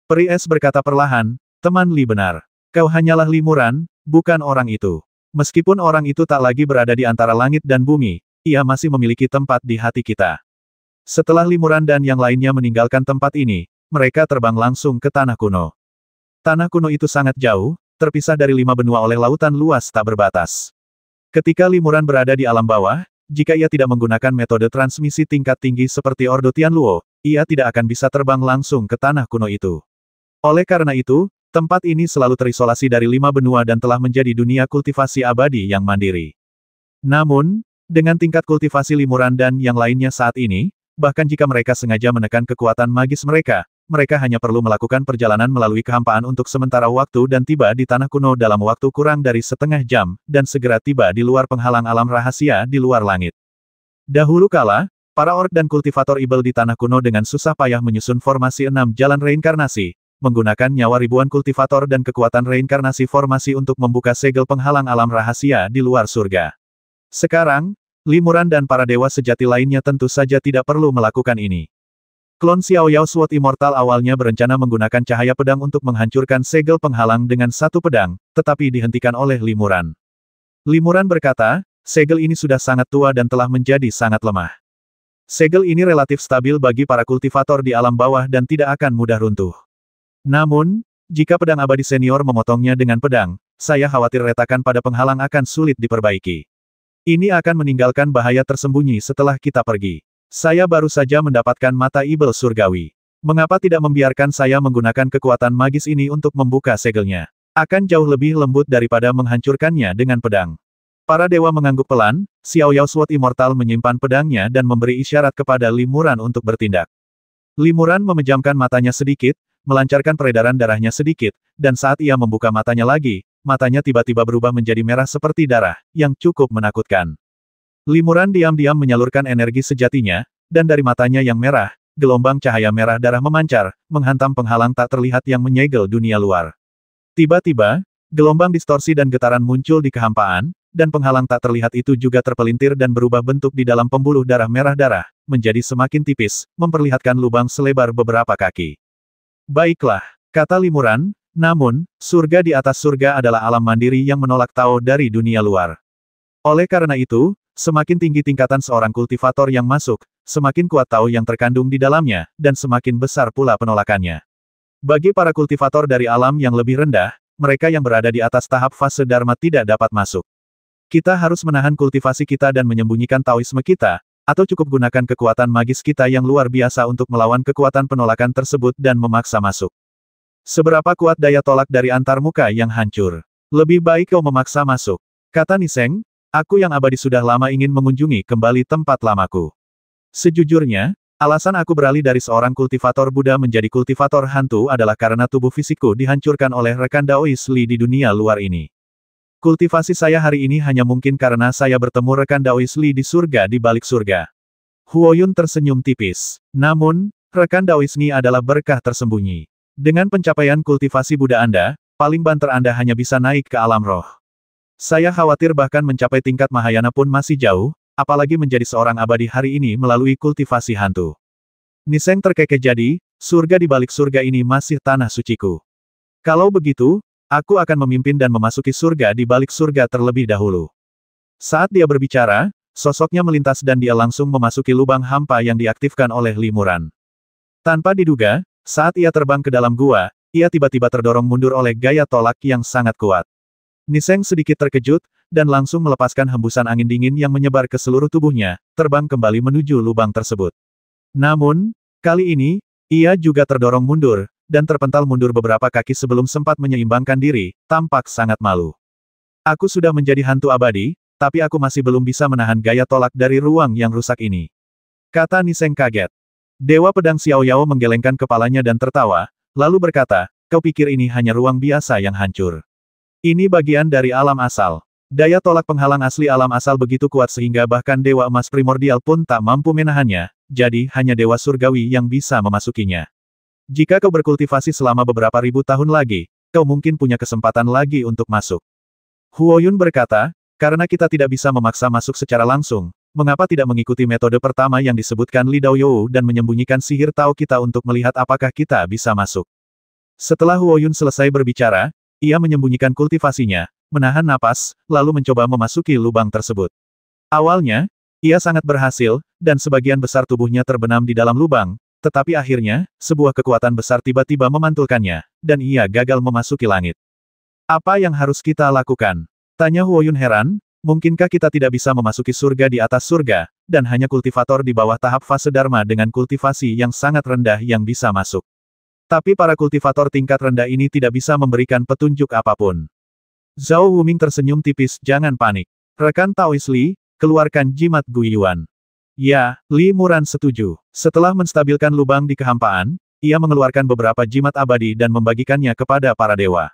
Peri Es berkata perlahan, teman Li benar. Kau hanyalah Limuran, bukan orang itu. Meskipun orang itu tak lagi berada di antara langit dan bumi, ia masih memiliki tempat di hati kita. Setelah Limuran dan yang lainnya meninggalkan tempat ini, mereka terbang langsung ke Tanah Kuno. Tanah Kuno itu sangat jauh, terpisah dari 5 benua oleh lautan luas tak berbatas. Ketika Limuran berada di alam bawah, jika ia tidak menggunakan metode transmisi tingkat tinggi seperti Ordo Tianluo, ia tidak akan bisa terbang langsung ke Tanah Kuno itu. Oleh karena itu, tempat ini selalu terisolasi dari 5 benua dan telah menjadi dunia kultivasi abadi yang mandiri. Namun, dengan tingkat kultivasi Limuran dan yang lainnya saat ini, bahkan jika mereka sengaja menekan kekuatan magis mereka, mereka hanya perlu melakukan perjalanan melalui kehampaan untuk sementara waktu dan tiba di Tanah Kuno dalam waktu kurang dari setengah jam, dan segera tiba di luar penghalang alam rahasia di luar langit. Dahulu kala, para orc dan kultivator ibel di Tanah Kuno dengan susah payah menyusun formasi 6 jalan reinkarnasi, menggunakan nyawa ribuan kultivator dan kekuatan reinkarnasi formasi untuk membuka segel penghalang alam rahasia di luar surga. Sekarang, Limuran dan para dewa sejati lainnya tentu saja tidak perlu melakukan ini. Klon Xiao Yao Sword Immortal awalnya berencana menggunakan cahaya pedang untuk menghancurkan segel penghalang dengan satu pedang, tetapi dihentikan oleh Limuran. Limuran berkata, segel ini sudah sangat tua dan telah menjadi sangat lemah. Segel ini relatif stabil bagi para kultivator di alam bawah dan tidak akan mudah runtuh. Namun, jika pedang abadi senior memotongnya dengan pedang, saya khawatir retakan pada penghalang akan sulit diperbaiki. Ini akan meninggalkan bahaya tersembunyi setelah kita pergi. Saya baru saja mendapatkan mata ibel surgawi. Mengapa tidak membiarkan saya menggunakan kekuatan magis ini untuk membuka segelnya? Akan jauh lebih lembut daripada menghancurkannya dengan pedang. Para dewa mengangguk pelan, Xiao Yao Sword Immortal menyimpan pedangnya dan memberi isyarat kepada Limuran untuk bertindak. Limuran memejamkan matanya sedikit, melancarkan peredaran darahnya sedikit, dan saat ia membuka matanya lagi, matanya tiba-tiba berubah menjadi merah seperti darah, yang cukup menakutkan. Limuran diam-diam menyalurkan energi sejatinya, dan dari matanya yang merah, gelombang cahaya merah darah memancar, menghantam penghalang tak terlihat yang menyegel dunia luar. Tiba-tiba, gelombang distorsi dan getaran muncul di kehampaan, dan penghalang tak terlihat itu juga terpelintir dan berubah bentuk di dalam pembuluh darah merah darah, menjadi semakin tipis, memperlihatkan lubang selebar beberapa kaki. Baiklah, kata Limuran, namun, surga di atas surga adalah alam mandiri yang menolak Tao dari dunia luar. Oleh karena itu, semakin tinggi tingkatan seorang kultivator yang masuk, semakin kuat Tao yang terkandung di dalamnya, dan semakin besar pula penolakannya. Bagi para kultivator dari alam yang lebih rendah, mereka yang berada di atas tahap fase Dharma tidak dapat masuk. Kita harus menahan kultivasi kita dan menyembunyikan Taoisme kita, atau cukup gunakan kekuatan magis kita yang luar biasa untuk melawan kekuatan penolakan tersebut dan memaksa masuk. Seberapa kuat daya tolak dari antarmuka yang hancur? Lebih baik kau memaksa masuk. Kata Niseng, aku yang abadi sudah lama ingin mengunjungi kembali tempat lamaku. Sejujurnya, alasan aku beralih dari seorang kultivator Buddha menjadi kultivator hantu adalah karena tubuh fisikku dihancurkan oleh rekan Daois Li di dunia luar ini. Kultivasi saya hari ini hanya mungkin karena saya bertemu rekan Daois Li di surga di balik surga. Huoyun tersenyum tipis. Namun, rekan Daois Li adalah berkah tersembunyi. Dengan pencapaian kultivasi Buddha Anda, paling banter Anda hanya bisa naik ke alam roh. Saya khawatir bahkan mencapai tingkat Mahayana pun masih jauh, apalagi menjadi seorang abadi hari ini melalui kultivasi hantu. Niseng terkekeh jadi, surga di balik surga ini masih tanah suciku. Kalau begitu, aku akan memimpin dan memasuki surga di balik surga terlebih dahulu. Saat dia berbicara, sosoknya melintas dan dia langsung memasuki lubang hampa yang diaktifkan oleh Limuran. Tanpa diduga, saat ia terbang ke dalam gua, ia tiba-tiba terdorong mundur oleh gaya tolak yang sangat kuat. Niseng sedikit terkejut, dan langsung melepaskan hembusan angin dingin yang menyebar ke seluruh tubuhnya, terbang kembali menuju lubang tersebut. Namun, kali ini, ia juga terdorong mundur, dan terpental mundur beberapa kaki sebelum sempat menyeimbangkan diri, tampak sangat malu. Aku sudah menjadi hantu abadi, tapi aku masih belum bisa menahan gaya tolak dari ruang yang rusak ini. Kata Niseng kaget. Dewa Pedang Xiao Yao menggelengkan kepalanya dan tertawa, lalu berkata, kau pikir ini hanya ruang biasa yang hancur. Ini bagian dari alam asal. Daya tolak penghalang asli alam asal begitu kuat sehingga bahkan Dewa Emas Primordial pun tak mampu menahannya, jadi hanya Dewa Surgawi yang bisa memasukinya. Jika kau berkultivasi selama beberapa ribu tahun lagi, kau mungkin punya kesempatan lagi untuk masuk. Huoyun berkata, karena kita tidak bisa memaksa masuk secara langsung, mengapa tidak mengikuti metode pertama yang disebutkan Li Daoyou dan menyembunyikan sihir Tao kita untuk melihat apakah kita bisa masuk. Setelah Huoyun selesai berbicara, ia menyembunyikan kultivasinya, menahan napas, lalu mencoba memasuki lubang tersebut. Awalnya, ia sangat berhasil, dan sebagian besar tubuhnya terbenam di dalam lubang, tetapi akhirnya, sebuah kekuatan besar tiba-tiba memantulkannya, dan ia gagal memasuki langit. Apa yang harus kita lakukan? Tanya Huoyun heran, mungkinkah kita tidak bisa memasuki surga di atas surga, dan hanya kultivator di bawah tahap fase Dharma dengan kultivasi yang sangat rendah yang bisa masuk. Tapi para kultivator tingkat rendah ini tidak bisa memberikan petunjuk apapun. Zhao Wuming tersenyum tipis, jangan panik. Rekan Taois Li, keluarkan jimat Guiyuan. Ya, Li Muran setuju. Setelah menstabilkan lubang di kehampaan, ia mengeluarkan beberapa jimat abadi dan membagikannya kepada para dewa.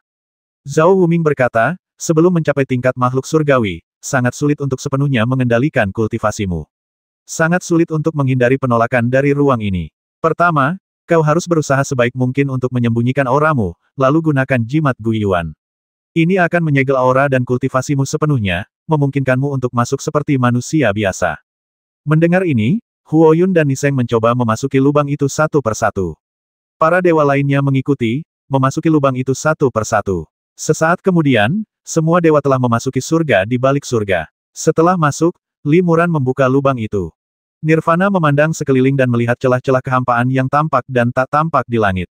Zhao Wuming berkata, sebelum mencapai tingkat makhluk surgawi, sangat sulit untuk sepenuhnya mengendalikan kultivasimu. Sangat sulit untuk menghindari penolakan dari ruang ini. Pertama, kau harus berusaha sebaik mungkin untuk menyembunyikan auramu, lalu gunakan jimat Guiyuan. Ini akan menyegel aura dan kultivasimu sepenuhnya, memungkinkanmu untuk masuk seperti manusia biasa. Mendengar ini, Huoyun dan Niseng mencoba memasuki lubang itu satu persatu. Para dewa lainnya mengikuti, memasuki lubang itu satu persatu. Sesaat kemudian, semua dewa telah memasuki surga di balik surga. Setelah masuk, Li Muran membuka lubang itu. Nirvana memandang sekeliling dan melihat celah-celah kehampaan yang tampak dan tak tampak di langit.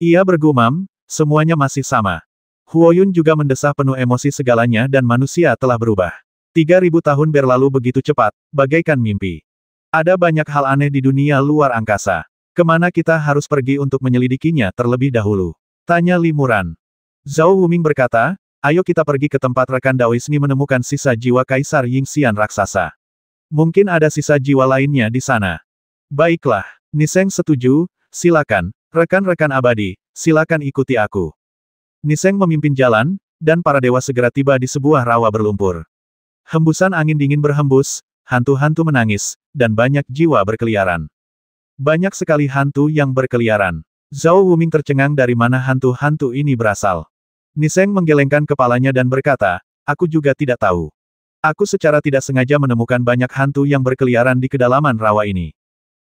Ia bergumam, semuanya masih sama. Huoyun juga mendesah penuh emosi segalanya dan manusia telah berubah. 3000 tahun berlalu begitu cepat, bagaikan mimpi. Ada banyak hal aneh di dunia luar angkasa. Kemana kita harus pergi untuk menyelidikinya terlebih dahulu? Tanya Li Muran. Zhao Wuming berkata, ayo kita pergi ke tempat rekan Daoisni menemukan sisa jiwa Kaisar Yingxian raksasa. Mungkin ada sisa jiwa lainnya di sana. Baiklah, Niseng setuju, silakan, rekan-rekan abadi, silakan ikuti aku. Niseng memimpin jalan, dan para dewa segera tiba di sebuah rawa berlumpur. Hembusan angin dingin berhembus, hantu-hantu menangis, dan banyak jiwa berkeliaran. Banyak sekali hantu yang berkeliaran. Zhao Wuming tercengang dari mana hantu-hantu ini berasal. Niseng menggelengkan kepalanya dan berkata, aku juga tidak tahu. Aku secara tidak sengaja menemukan banyak hantu yang berkeliaran di kedalaman rawa ini.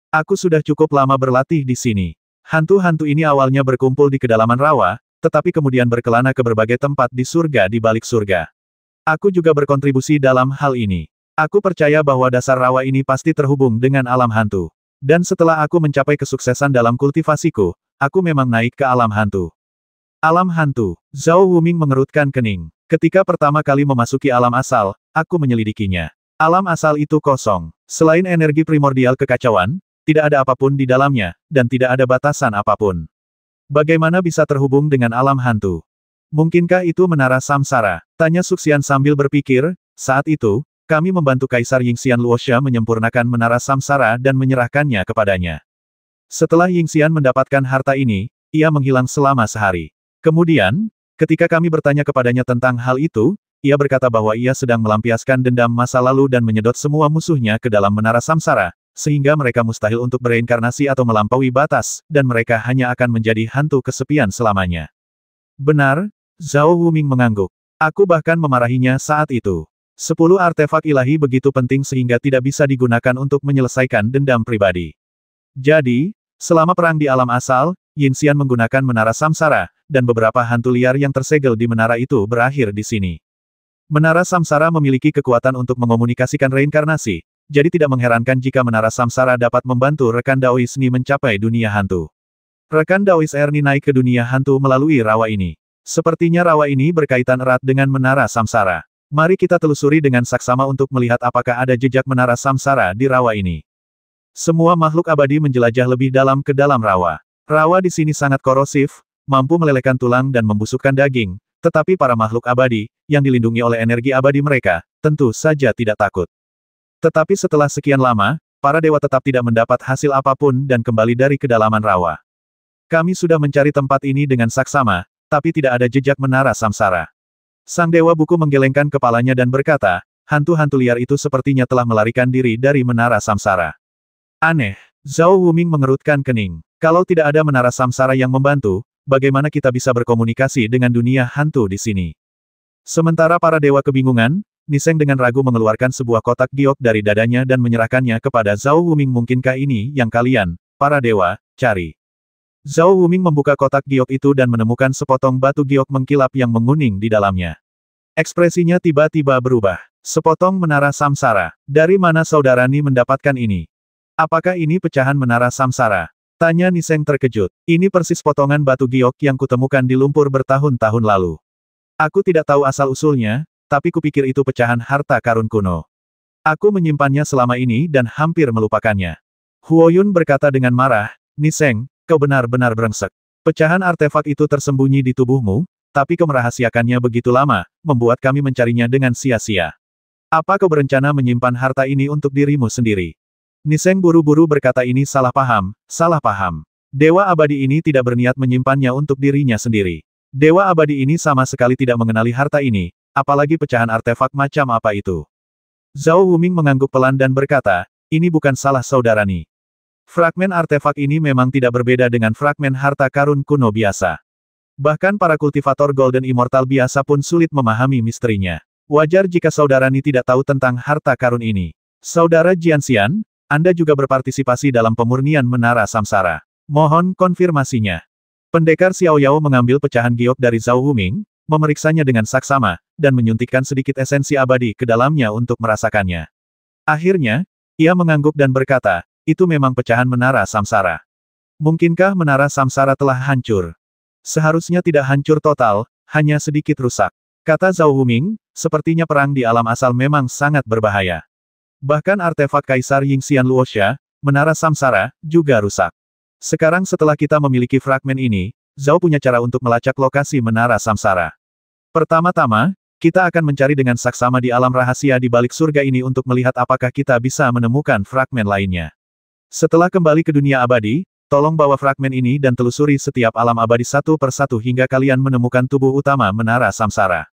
Aku sudah cukup lama berlatih di sini. Hantu-hantu ini awalnya berkumpul di kedalaman rawa, tetapi kemudian berkelana ke berbagai tempat di surga di balik surga. Aku juga berkontribusi dalam hal ini. Aku percaya bahwa dasar rawa ini pasti terhubung dengan alam hantu. Dan setelah aku mencapai kesuksesan dalam kultivasiku, aku memang naik ke alam hantu. Alam hantu. Zhao Wuming mengerutkan kening. Ketika pertama kali memasuki alam asal, aku menyelidikinya. Alam asal itu kosong. Selain energi primordial kekacauan, tidak ada apapun di dalamnya, dan tidak ada batasan apapun. Bagaimana bisa terhubung dengan alam hantu? Mungkinkah itu menara samsara? Tanya Suxian sambil berpikir, saat itu, kami membantu Kaisar Yingxian Luosha menyempurnakan menara samsara dan menyerahkannya kepadanya. Setelah Yingxian mendapatkan harta ini, ia menghilang selama sehari. Kemudian, ketika kami bertanya kepadanya tentang hal itu, ia berkata bahwa ia sedang melampiaskan dendam masa lalu dan menyedot semua musuhnya ke dalam menara samsara, sehingga mereka mustahil untuk bereinkarnasi atau melampaui batas, dan mereka hanya akan menjadi hantu kesepian selamanya. Benar, Zhao Wuming mengangguk. Aku bahkan memarahinya saat itu. 10 artefak ilahi begitu penting sehingga tidak bisa digunakan untuk menyelesaikan dendam pribadi. Jadi, selama perang di alam asal, Yingxian menggunakan menara samsara, dan beberapa hantu liar yang tersegel di menara itu berakhir di sini. Menara samsara memiliki kekuatan untuk mengomunikasikan reinkarnasi, jadi tidak mengherankan jika menara samsara dapat membantu rekan Daois Ni mencapai dunia hantu. Rekan Daois Erni naik ke dunia hantu melalui rawa ini. Sepertinya rawa ini berkaitan erat dengan menara samsara. Mari kita telusuri dengan saksama untuk melihat apakah ada jejak menara samsara di rawa ini. Semua makhluk abadi menjelajah lebih dalam ke dalam rawa. Rawa di sini sangat korosif, mampu melelehkan tulang dan membusukkan daging, tetapi para makhluk abadi, yang dilindungi oleh energi abadi mereka, tentu saja tidak takut. Tetapi setelah sekian lama, para dewa tetap tidak mendapat hasil apapun dan kembali dari kedalaman rawa. Kami sudah mencari tempat ini dengan saksama, tapi tidak ada jejak menara samsara. Sang dewa buku menggelengkan kepalanya dan berkata, hantu-hantu liar itu sepertinya telah melarikan diri dari menara samsara. Aneh. Zhao Wuming mengerutkan kening. Kalau tidak ada menara samsara yang membantu, bagaimana kita bisa berkomunikasi dengan dunia hantu di sini? Sementara para dewa kebingungan, Niseng dengan ragu mengeluarkan sebuah kotak giok dari dadanya dan menyerahkannya kepada Zhao Wuming. Mungkinkah ini yang kalian, para dewa, cari? Zhao Wuming membuka kotak giok itu dan menemukan sepotong batu giok mengkilap yang menguning di dalamnya. Ekspresinya tiba-tiba berubah. Sepotong menara samsara. Dari mana saudarani mendapatkan ini? Apakah ini pecahan menara samsara? Tanya Niseng terkejut. Ini persis potongan batu giok yang kutemukan di lumpur bertahun-tahun lalu. Aku tidak tahu asal-usulnya, tapi kupikir itu pecahan harta karun kuno. Aku menyimpannya selama ini dan hampir melupakannya. Huoyun berkata dengan marah, Niseng, kau benar-benar brengsek. Pecahan artefak itu tersembunyi di tubuhmu, tapi kau merahasiakannya begitu lama, membuat kami mencarinya dengan sia-sia. Apa kau berencana menyimpan harta ini untuk dirimu sendiri? Niseng buru-buru berkata ini salah paham, salah paham. Dewa abadi ini tidak berniat menyimpannya untuk dirinya sendiri. Dewa abadi ini sama sekali tidak mengenali harta ini, apalagi pecahan artefak macam apa itu. Zhao Wuming mengangguk pelan dan berkata, ini bukan salah saudarani. Fragmen artefak ini memang tidak berbeda dengan fragmen harta karun kuno biasa. Bahkan para kultivator Golden Immortal biasa pun sulit memahami misterinya. Wajar jika saudarani tidak tahu tentang harta karun ini. Saudara Jianxian, Anda juga berpartisipasi dalam pemurnian menara samsara. Mohon konfirmasinya. Pendekar Xiao Yao mengambil pecahan giok dari Zhao Wuming, memeriksanya dengan saksama, dan menyuntikkan sedikit esensi abadi ke dalamnya untuk merasakannya. Akhirnya, ia mengangguk dan berkata, itu memang pecahan menara samsara. Mungkinkah menara samsara telah hancur? Seharusnya tidak hancur total, hanya sedikit rusak. Kata Zhao Wuming, sepertinya perang di alam asal memang sangat berbahaya. Bahkan artefak Kaisar Yingxian Luosha, menara samsara, juga rusak. Sekarang setelah kita memiliki fragmen ini, Zhao punya cara untuk melacak lokasi menara samsara. Pertama-tama, kita akan mencari dengan saksama di alam rahasia di balik surga ini untuk melihat apakah kita bisa menemukan fragmen lainnya. Setelah kembali ke dunia abadi, tolong bawa fragmen ini dan telusuri setiap alam abadi satu persatu hingga kalian menemukan tubuh utama menara samsara.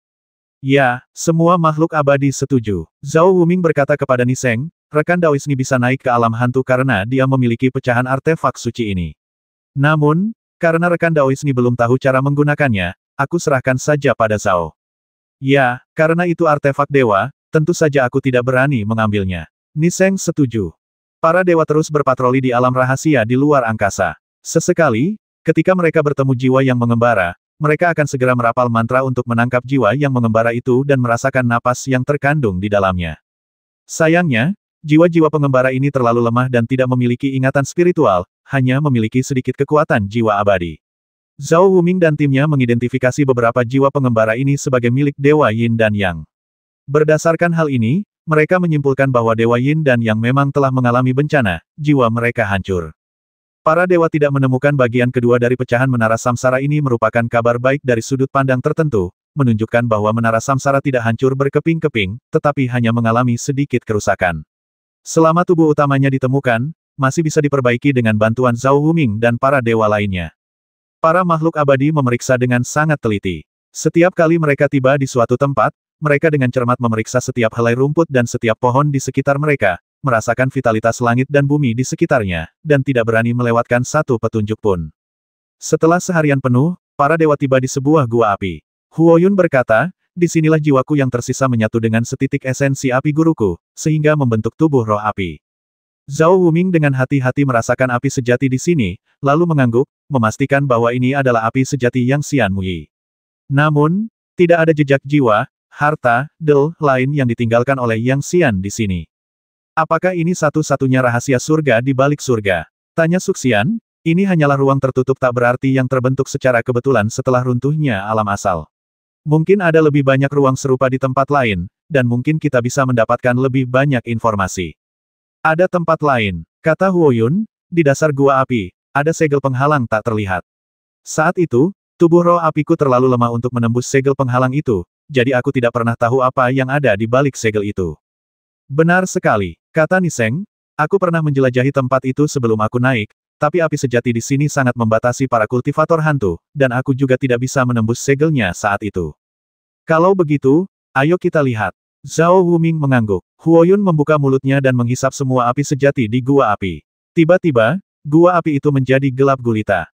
Ya, semua makhluk abadi setuju. Zhao Wuming berkata kepada Niseng, rekan Daoisni bisa naik ke alam hantu karena dia memiliki pecahan artefak suci ini. Namun, karena rekan Daoisni belum tahu cara menggunakannya, aku serahkan saja pada Zhao. Ya, karena itu artefak dewa, tentu saja aku tidak berani mengambilnya. Niseng setuju. Para dewa terus berpatroli di alam rahasia di luar angkasa. Sesekali, ketika mereka bertemu jiwa yang mengembara, mereka akan segera merapal mantra untuk menangkap jiwa yang mengembara itu dan merasakan napas yang terkandung di dalamnya. Sayangnya, jiwa-jiwa pengembara ini terlalu lemah dan tidak memiliki ingatan spiritual, hanya memiliki sedikit kekuatan jiwa abadi. Zhao Wuming dan timnya mengidentifikasi beberapa jiwa pengembara ini sebagai milik Dewa Yin dan Yang. Berdasarkan hal ini, mereka menyimpulkan bahwa Dewa Yin dan Yang memang telah mengalami bencana, jiwa mereka hancur. Para dewa tidak menemukan bagian kedua dari pecahan menara samsara ini merupakan kabar baik dari sudut pandang tertentu, menunjukkan bahwa menara samsara tidak hancur berkeping-keping, tetapi hanya mengalami sedikit kerusakan. Selama tubuh utamanya ditemukan, masih bisa diperbaiki dengan bantuan Zhao Wuming dan para dewa lainnya. Para makhluk abadi memeriksa dengan sangat teliti. Setiap kali mereka tiba di suatu tempat, mereka dengan cermat memeriksa setiap helai rumput dan setiap pohon di sekitar mereka, merasakan vitalitas langit dan bumi di sekitarnya, dan tidak berani melewatkan satu petunjuk pun. Setelah seharian penuh, para dewa tiba di sebuah gua api. Huoyun berkata, disinilah jiwaku yang tersisa menyatu dengan setitik esensi api guruku, sehingga membentuk tubuh roh api. Zhao Wuming dengan hati-hati merasakan api sejati di sini, lalu mengangguk, memastikan bahwa ini adalah api sejati yang Xian Muyi. Namun, tidak ada jejak jiwa, harta, lain yang ditinggalkan oleh Yang Xian di sini. Apakah ini satu-satunya rahasia surga di balik surga? Tanya Suxian, ini hanyalah ruang tertutup tak berarti yang terbentuk secara kebetulan setelah runtuhnya alam asal. Mungkin ada lebih banyak ruang serupa di tempat lain, dan mungkin kita bisa mendapatkan lebih banyak informasi. Ada tempat lain, kata Huoyun, di dasar gua api, ada segel penghalang tak terlihat. Saat itu, tubuh roh apiku terlalu lemah untuk menembus segel penghalang itu, jadi aku tidak pernah tahu apa yang ada di balik segel itu. Benar sekali, kata Niseng, aku pernah menjelajahi tempat itu sebelum aku naik, tapi api sejati di sini sangat membatasi para kultivator hantu, dan aku juga tidak bisa menembus segelnya saat itu. Kalau begitu, ayo kita lihat. Zhao Wuming mengangguk. Huoyun membuka mulutnya dan menghisap semua api sejati di gua api. Tiba-tiba, gua api itu menjadi gelap gulita.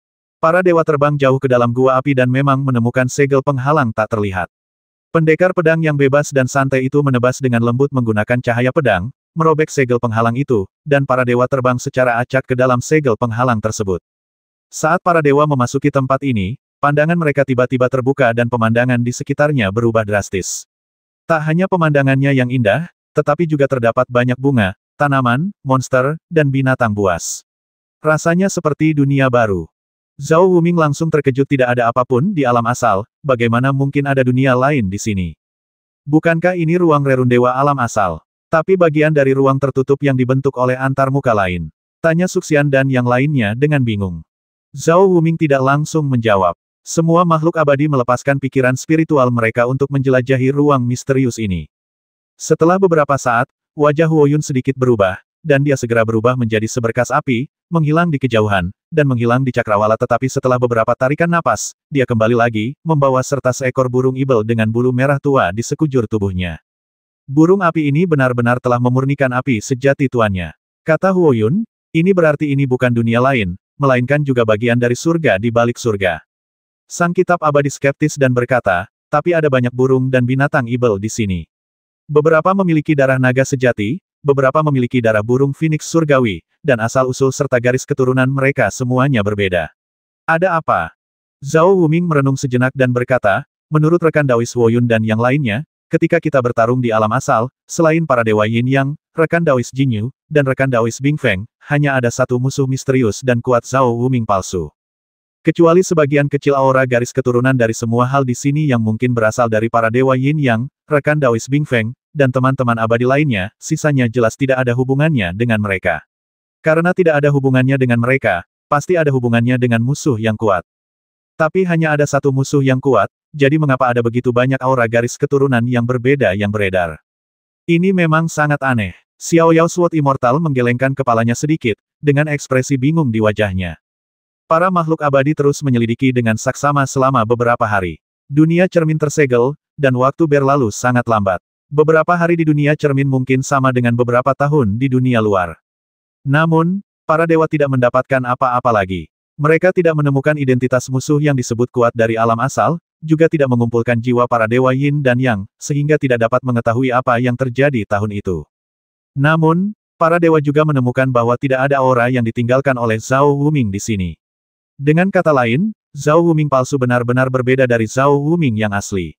Para dewa terbang jauh ke dalam gua api dan memang menemukan segel penghalang tak terlihat. Pendekar pedang yang bebas dan santai itu menebas dengan lembut menggunakan cahaya pedang, merobek segel penghalang itu, dan para dewa terbang secara acak ke dalam segel penghalang tersebut. Saat para dewa memasuki tempat ini, pandangan mereka tiba-tiba terbuka dan pemandangan di sekitarnya berubah drastis. Tak hanya pemandangannya yang indah, tetapi juga terdapat banyak bunga, tanaman, monster, dan binatang buas. Rasanya seperti dunia baru. Zhao Wuming langsung terkejut, tidak ada apapun di alam asal, bagaimana mungkin ada dunia lain di sini? Bukankah ini ruang rerundewa alam asal? Tapi bagian dari ruang tertutup yang dibentuk oleh antarmuka lain. Tanya Suxian dan yang lainnya dengan bingung. Zhao Wuming tidak langsung menjawab. Semua makhluk abadi melepaskan pikiran spiritual mereka untuk menjelajahi ruang misterius ini. Setelah beberapa saat, wajah Huo Yun sedikit berubah, dan dia segera berubah menjadi seberkas api, menghilang di kejauhan, dan menghilang di cakrawala, tetapi setelah beberapa tarikan napas, dia kembali lagi, membawa serta seekor burung ibel dengan bulu merah tua di sekujur tubuhnya. Burung api ini benar-benar telah memurnikan api sejati tuannya. Kata Huo Yun, ini berarti ini bukan dunia lain, melainkan juga bagian dari surga di balik surga. Sang kitab abadi skeptis dan berkata, tapi ada banyak burung dan binatang ibel di sini. Beberapa memiliki darah naga sejati, beberapa memiliki darah burung phoenix surgawi, dan asal-usul serta garis keturunan mereka semuanya berbeda. Ada apa? Zhao Wuming merenung sejenak dan berkata, menurut rekan Daois Huo Yun dan yang lainnya, ketika kita bertarung di alam asal, selain para dewa Yin Yang, rekan Daois Jinyu, dan rekan Daois Bing Feng, hanya ada satu musuh misterius dan kuat, Zhao Wuming palsu. Kecuali sebagian kecil aura garis keturunan dari semua hal di sini yang mungkin berasal dari para dewa Yin Yang, rekan Daois Bing Feng, dan teman-teman abadi lainnya, sisanya jelas tidak ada hubungannya dengan mereka. Karena tidak ada hubungannya dengan mereka, pasti ada hubungannya dengan musuh yang kuat. Tapi hanya ada satu musuh yang kuat, jadi mengapa ada begitu banyak aura garis keturunan yang berbeda yang beredar? Ini memang sangat aneh. Xiao Yao Sword Immortal menggelengkan kepalanya sedikit, dengan ekspresi bingung di wajahnya. Para makhluk abadi terus menyelidiki dengan saksama selama beberapa hari. Dunia cermin tersegel, dan waktu berlalu sangat lambat. Beberapa hari di dunia cermin mungkin sama dengan beberapa tahun di dunia luar. Namun, para dewa tidak mendapatkan apa-apa lagi. Mereka tidak menemukan identitas musuh yang disebut kuat dari alam asal, juga tidak mengumpulkan jiwa para dewa Yin dan Yang, sehingga tidak dapat mengetahui apa yang terjadi tahun itu. Namun, para dewa juga menemukan bahwa tidak ada aura yang ditinggalkan oleh Zhao Wuming di sini. Dengan kata lain, Zhao Wuming palsu benar-benar berbeda dari Zhao Wuming yang asli.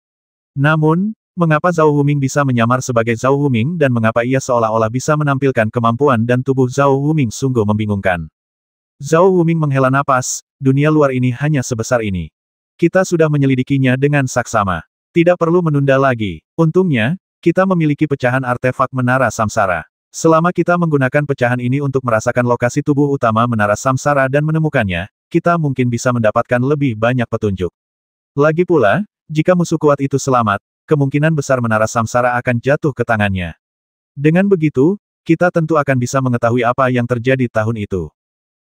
Namun, mengapa Zhao Wuming bisa menyamar sebagai Zhao Wuming dan mengapa ia seolah-olah bisa menampilkan kemampuan dan tubuh Zhao Wuming sungguh membingungkan. Zhao Wuming menghela napas, dunia luar ini hanya sebesar ini. Kita sudah menyelidikinya dengan saksama. Tidak perlu menunda lagi. Untungnya, kita memiliki pecahan artefak Menara Samsara. Selama kita menggunakan pecahan ini untuk merasakan lokasi tubuh utama Menara Samsara dan menemukannya, kita mungkin bisa mendapatkan lebih banyak petunjuk. Lagi pula, jika musuh kuat itu selamat, kemungkinan besar Menara Samsara akan jatuh ke tangannya. Dengan begitu, kita tentu akan bisa mengetahui apa yang terjadi tahun itu.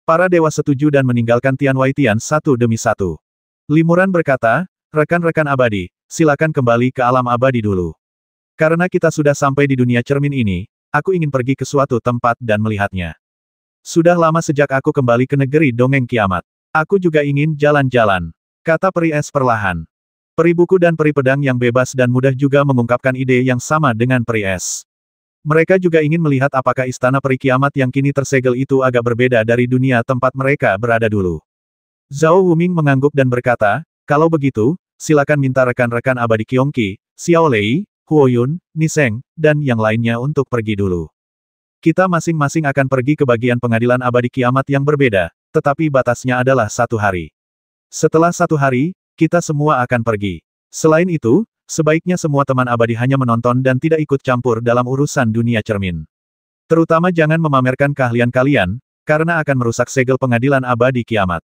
Para dewa setuju dan meninggalkan Tian Wei Tian satu demi satu. Limuran berkata, rekan-rekan abadi, silakan kembali ke alam abadi dulu. Karena kita sudah sampai di dunia cermin ini, aku ingin pergi ke suatu tempat dan melihatnya. Sudah lama sejak aku kembali ke negeri dongeng kiamat. Aku juga ingin jalan-jalan, kata peri es perlahan. Peri buku dan peri pedang yang bebas dan mudah juga mengungkapkan ide yang sama dengan peri es. Mereka juga ingin melihat apakah istana peri kiamat yang kini tersegel itu agak berbeda dari dunia tempat mereka berada dulu. Zhao Wuming mengangguk dan berkata, kalau begitu, silakan minta rekan-rekan abadi Qiongqi, Xiao Lei, Huo Yun, Niseng, dan yang lainnya untuk pergi dulu. Kita masing-masing akan pergi ke bagian pengadilan abadi kiamat yang berbeda, tetapi batasnya adalah 1 hari. Setelah 1 hari, kita semua akan pergi. Selain itu, sebaiknya semua teman abadi hanya menonton dan tidak ikut campur dalam urusan dunia cermin. Terutama jangan memamerkan keahlian kalian, karena akan merusak segel pengadilan abadi kiamat.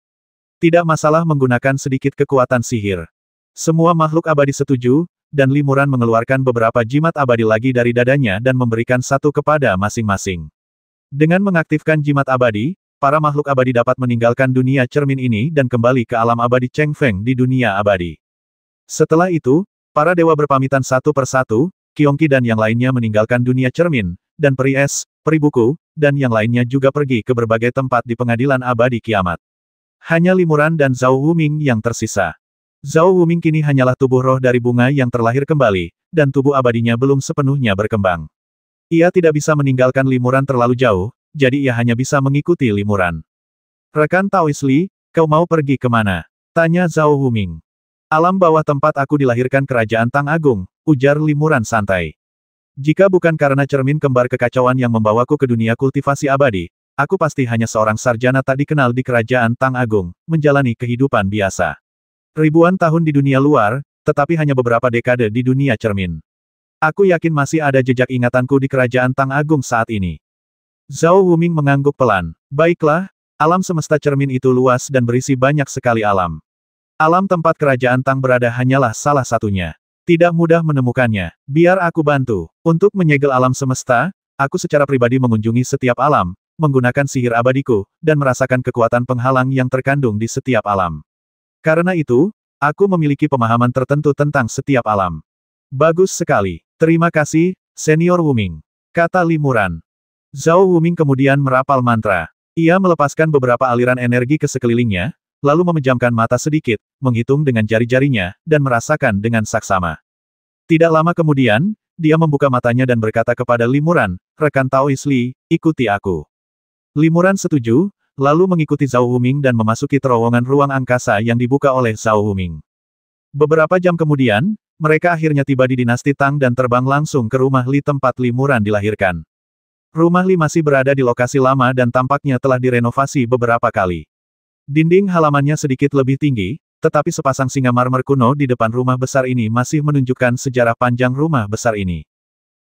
Tidak masalah menggunakan sedikit kekuatan sihir. Semua makhluk abadi setuju, dan Limuran mengeluarkan beberapa jimat abadi lagi dari dadanya dan memberikan satu kepada masing-masing. Dengan mengaktifkan jimat abadi, para makhluk abadi dapat meninggalkan dunia cermin ini dan kembali ke alam abadi Cheng Feng di dunia abadi. Setelah itu, para dewa berpamitan satu persatu, Qiongqi dan yang lainnya meninggalkan dunia cermin, dan peri es, peri buku, dan yang lainnya juga pergi ke berbagai tempat di pengadilan abadi kiamat. Hanya Limuran dan Zhao Wuming yang tersisa. Zhao Wuming kini hanyalah tubuh roh dari bunga yang terlahir kembali, dan tubuh abadinya belum sepenuhnya berkembang. Ia tidak bisa meninggalkan Limuran terlalu jauh, jadi ia hanya bisa mengikuti Limuran. Rekan Taois Li, kau mau pergi kemana? Tanya Zhao Wuming. Alam bawah tempat aku dilahirkan kerajaan Tang Agung, ujar Limuran santai. Jika bukan karena cermin kembar kekacauan yang membawaku ke dunia kultivasi abadi, aku pasti hanya seorang sarjana tak dikenal di kerajaan Tang Agung, menjalani kehidupan biasa. Ribuan tahun di dunia luar, tetapi hanya beberapa dekade di dunia cermin. Aku yakin masih ada jejak ingatanku di kerajaan Tang Agung saat ini. Zhao Wuming mengangguk pelan. Baiklah, alam semesta cermin itu luas dan berisi banyak sekali alam. Alam tempat kerajaan Tang berada hanyalah salah satunya. Tidak mudah menemukannya. Biar aku bantu. Untuk menyegel alam semesta, aku secara pribadi mengunjungi setiap alam, menggunakan sihir abadiku, dan merasakan kekuatan penghalang yang terkandung di setiap alam. Karena itu, aku memiliki pemahaman tertentu tentang setiap alam. Bagus sekali. Terima kasih, Senior Wuming. Kata Limuran. Zhao Wuming kemudian merapal mantra. Ia melepaskan beberapa aliran energi ke sekelilingnya, lalu memejamkan mata sedikit, menghitung dengan jari-jarinya, dan merasakan dengan saksama. Tidak lama kemudian, dia membuka matanya dan berkata kepada Limuran, rekan Taois Li, ikuti aku. Limuran setuju, lalu mengikuti Zhao Wuming dan memasuki terowongan ruang angkasa yang dibuka oleh Zhao Wuming. Beberapa jam kemudian, mereka akhirnya tiba di dinasti Tang dan terbang langsung ke rumah Li tempat Limuran dilahirkan. Rumah Li masih berada di lokasi lama dan tampaknya telah direnovasi beberapa kali. Dinding halamannya sedikit lebih tinggi, tetapi sepasang singa marmer kuno di depan rumah besar ini masih menunjukkan sejarah panjang rumah besar ini.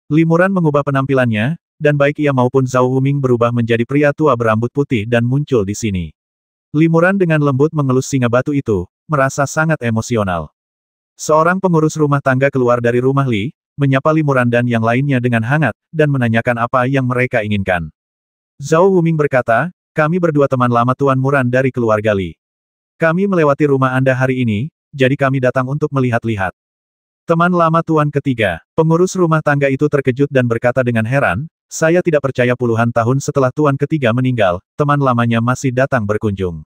Limuran mengubah penampilannya, dan baik ia maupun Zhao Wuming berubah menjadi pria tua berambut putih dan muncul di sini. Limuran dengan lembut mengelus singa batu itu, merasa sangat emosional. Seorang pengurus rumah tangga keluar dari rumah Li, menyapa Limuran dan yang lainnya dengan hangat, dan menanyakan apa yang mereka inginkan. Zhao Wuming berkata, kami berdua teman lama Tuan Muran dari keluarga Li. Kami melewati rumah Anda hari ini, jadi kami datang untuk melihat-lihat. Teman lama Tuan ketiga, pengurus rumah tangga itu terkejut dan berkata dengan heran, saya tidak percaya puluhan tahun setelah Tuan ketiga meninggal, teman lamanya masih datang berkunjung.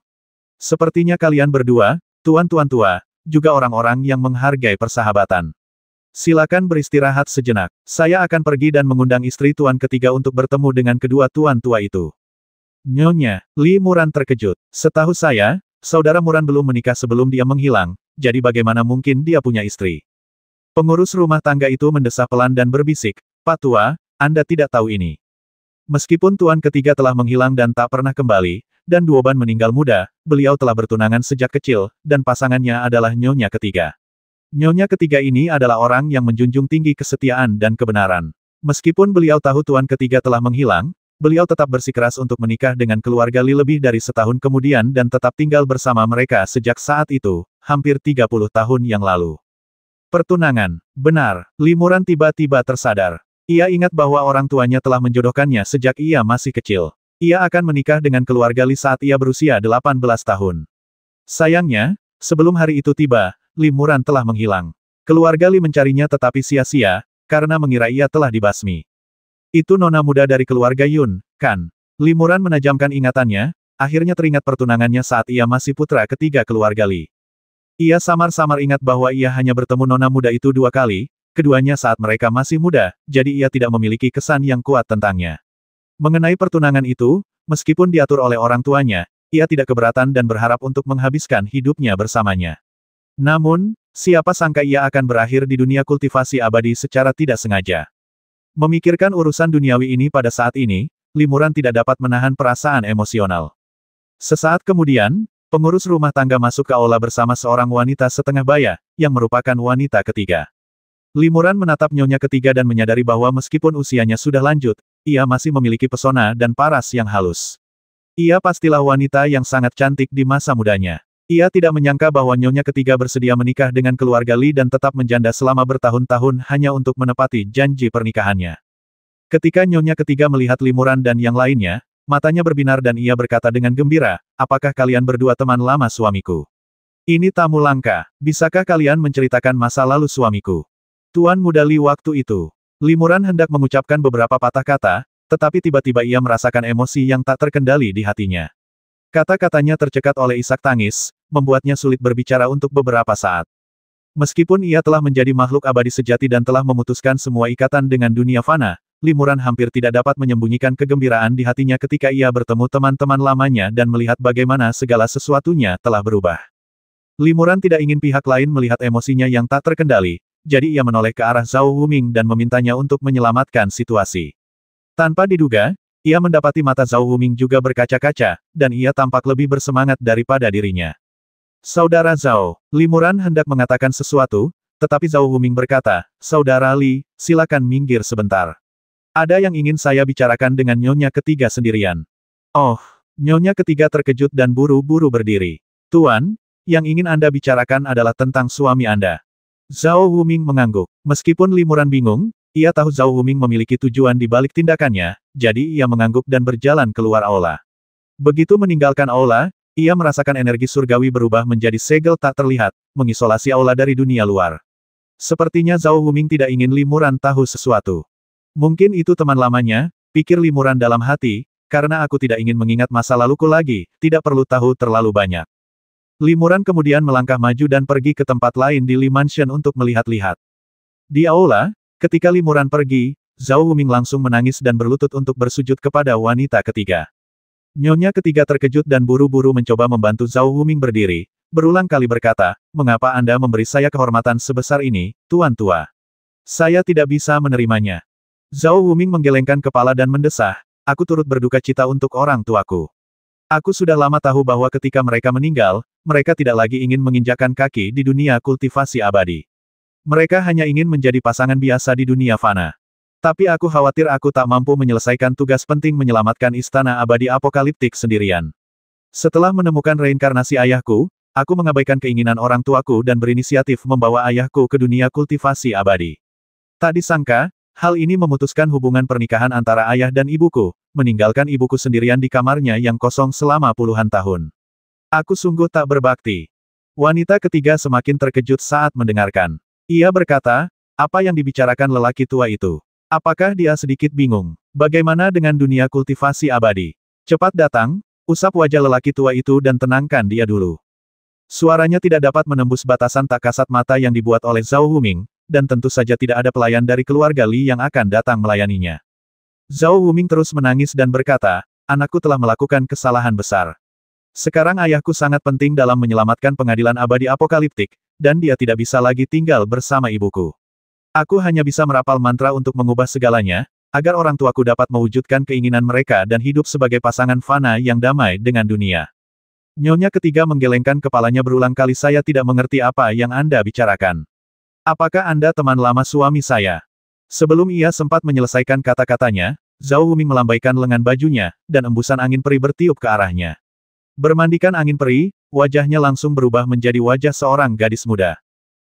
Sepertinya kalian berdua, Tuan-tuan tua, juga orang-orang yang menghargai persahabatan. Silakan beristirahat sejenak. Saya akan pergi dan mengundang istri Tuan ketiga untuk bertemu dengan kedua tuan tua itu. Nyonya, Li Muran terkejut. Setahu saya, saudara Muran belum menikah sebelum dia menghilang, jadi bagaimana mungkin dia punya istri? Pengurus rumah tangga itu mendesah pelan dan berbisik, Pak Tua, Anda tidak tahu ini. Meskipun tuan ketiga telah menghilang dan tak pernah kembali, dan Duoban meninggal muda, beliau telah bertunangan sejak kecil, dan pasangannya adalah Nyonya ketiga. Nyonya ketiga ini adalah orang yang menjunjung tinggi kesetiaan dan kebenaran. Meskipun beliau tahu tuan ketiga telah menghilang, beliau tetap bersikeras untuk menikah dengan keluarga Li lebih dari setahun kemudian dan tetap tinggal bersama mereka sejak saat itu, hampir 30 tahun yang lalu. Pertunangan. Benar, Limuran tiba-tiba tersadar. Ia ingat bahwa orang tuanya telah menjodohkannya sejak ia masih kecil. Ia akan menikah dengan keluarga Li saat ia berusia 18 tahun. Sayangnya, sebelum hari itu tiba, Limuran telah menghilang. Keluarga Li mencarinya tetapi sia-sia, karena mengira ia telah dibasmi. Itu nona muda dari keluarga Yun, kan? Limuran menajamkan ingatannya, akhirnya teringat pertunangannya saat ia masih putra ketiga keluarga Li. Ia samar-samar ingat bahwa ia hanya bertemu nona muda itu 2 kali, keduanya saat mereka masih muda, jadi ia tidak memiliki kesan yang kuat tentangnya. Mengenai pertunangan itu, meskipun diatur oleh orang tuanya, ia tidak keberatan dan berharap untuk menghabiskan hidupnya bersamanya. Namun, siapa sangka ia akan berakhir di dunia kultivasi abadi secara tidak sengaja. Memikirkan urusan duniawi ini pada saat ini, Limuran tidak dapat menahan perasaan emosional. Sesaat kemudian, pengurus rumah tangga masuk ke aula bersama seorang wanita setengah baya, yang merupakan wanita ketiga. Limuran menatap nyonya ketiga dan menyadari bahwa meskipun usianya sudah lanjut, ia masih memiliki pesona dan paras yang halus. Ia pastilah wanita yang sangat cantik di masa mudanya. Ia tidak menyangka bahwa nyonya ketiga bersedia menikah dengan keluarga Li dan tetap menjanda selama bertahun-tahun hanya untuk menepati janji pernikahannya. Ketika nyonya ketiga melihat Limuran dan yang lainnya, matanya berbinar dan ia berkata dengan gembira, apakah kalian berdua teman lama suamiku? Ini tamu langka, bisakah kalian menceritakan masa lalu suamiku? Tuan muda Li waktu itu. Limuran hendak mengucapkan beberapa patah kata, tetapi tiba-tiba ia merasakan emosi yang tak terkendali di hatinya. Kata-katanya tercekat oleh isak tangis, membuatnya sulit berbicara untuk beberapa saat. Meskipun ia telah menjadi makhluk abadi sejati dan telah memutuskan semua ikatan dengan dunia fana, Limuran hampir tidak dapat menyembunyikan kegembiraan di hatinya ketika ia bertemu teman-teman lamanya dan melihat bagaimana segala sesuatunya telah berubah. Limuran tidak ingin pihak lain melihat emosinya yang tak terkendali, jadi ia menoleh ke arah Zhao Wuming dan memintanya untuk menyelamatkan situasi. Tanpa diduga, ia mendapati mata Zhao Wuming juga berkaca-kaca, dan ia tampak lebih bersemangat daripada dirinya. Saudara Zhao, Limuran hendak mengatakan sesuatu, tetapi Zhao Wuming berkata, Saudara Li, silakan minggir sebentar. Ada yang ingin saya bicarakan dengan Nyonya Ketiga sendirian. Oh, Nyonya Ketiga terkejut dan buru-buru berdiri. Tuan, yang ingin Anda bicarakan adalah tentang suami Anda. Zhao Wuming mengangguk. Meskipun Limuran bingung, ia tahu Zhao Wuming memiliki tujuan di balik tindakannya, jadi ia mengangguk dan berjalan keluar aula. Begitu meninggalkan aula, ia merasakan energi surgawi berubah menjadi segel tak terlihat, mengisolasi aula dari dunia luar. Sepertinya Zhao Wuming tidak ingin Limuran tahu sesuatu. Mungkin itu teman lamanya, pikir Limuran dalam hati, karena aku tidak ingin mengingat masa laluku lagi, tidak perlu tahu terlalu banyak. Limuran kemudian melangkah maju dan pergi ke tempat lain di Li Mansion untuk melihat-lihat. Di aula, ketika Limuran pergi, Zhao Wuming langsung menangis dan berlutut untuk bersujud kepada wanita ketiga. Nyonya Ketiga terkejut dan buru-buru mencoba membantu Zhao Wuming berdiri, berulang kali berkata, mengapa Anda memberi saya kehormatan sebesar ini, Tuan Tua? Saya tidak bisa menerimanya. Zhao Wuming menggelengkan kepala dan mendesah, aku turut berduka cita untuk orang tuaku. Aku sudah lama tahu bahwa ketika mereka meninggal, mereka tidak lagi ingin menginjakkan kaki di dunia kultivasi abadi. Mereka hanya ingin menjadi pasangan biasa di dunia fana. Tapi aku khawatir aku tak mampu menyelesaikan tugas penting menyelamatkan istana abadi apokaliptik sendirian. Setelah menemukan reinkarnasi ayahku, aku mengabaikan keinginan orang tuaku dan berinisiatif membawa ayahku ke dunia kultivasi abadi. Tak disangka, hal ini memutuskan hubungan pernikahan antara ayah dan ibuku, meninggalkan ibuku sendirian di kamarnya yang kosong selama puluhan tahun. Aku sungguh tak berbakti. Wanita ketiga semakin terkejut saat mendengarkan. Ia berkata, apa yang dibicarakan lelaki tua itu? Apakah dia sedikit bingung? Bagaimana dengan dunia kultivasi abadi? Cepat datang, usap wajah lelaki tua itu dan tenangkan dia dulu. Suaranya tidak dapat menembus batasan tak kasat mata yang dibuat oleh Zhao Wuming, dan tentu saja tidak ada pelayan dari keluarga Li yang akan datang melayaninya. Zhao Wuming terus menangis dan berkata, anakku telah melakukan kesalahan besar. Sekarang ayahku sangat penting dalam menyelamatkan pengadilan abadi apokaliptik, dan dia tidak bisa lagi tinggal bersama ibuku. Aku hanya bisa merapal mantra untuk mengubah segalanya, agar orang tuaku dapat mewujudkan keinginan mereka dan hidup sebagai pasangan fana yang damai dengan dunia. Nyonya Ketiga menggelengkan kepalanya berulang kali. Saya tidak mengerti apa yang Anda bicarakan. Apakah Anda teman lama suami saya? Sebelum ia sempat menyelesaikan kata-katanya, Zhao Wuming melambaikan lengan bajunya, dan embusan angin peri bertiup ke arahnya. Bermandikan angin peri, wajahnya langsung berubah menjadi wajah seorang gadis muda.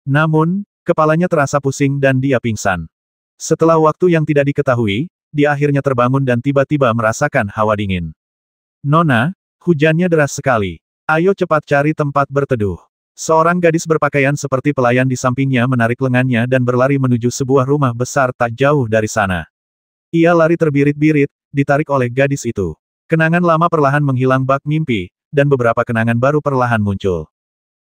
Namun, kepalanya terasa pusing dan dia pingsan. Setelah waktu yang tidak diketahui, dia akhirnya terbangun dan tiba-tiba merasakan hawa dingin. Nona, hujannya deras sekali. Ayo cepat cari tempat berteduh. Seorang gadis berpakaian seperti pelayan di sampingnya menarik lengannya dan berlari menuju sebuah rumah besar tak jauh dari sana. Ia lari terbirit-birit, ditarik oleh gadis itu. Kenangan lama perlahan menghilang bak mimpi, dan beberapa kenangan baru perlahan muncul.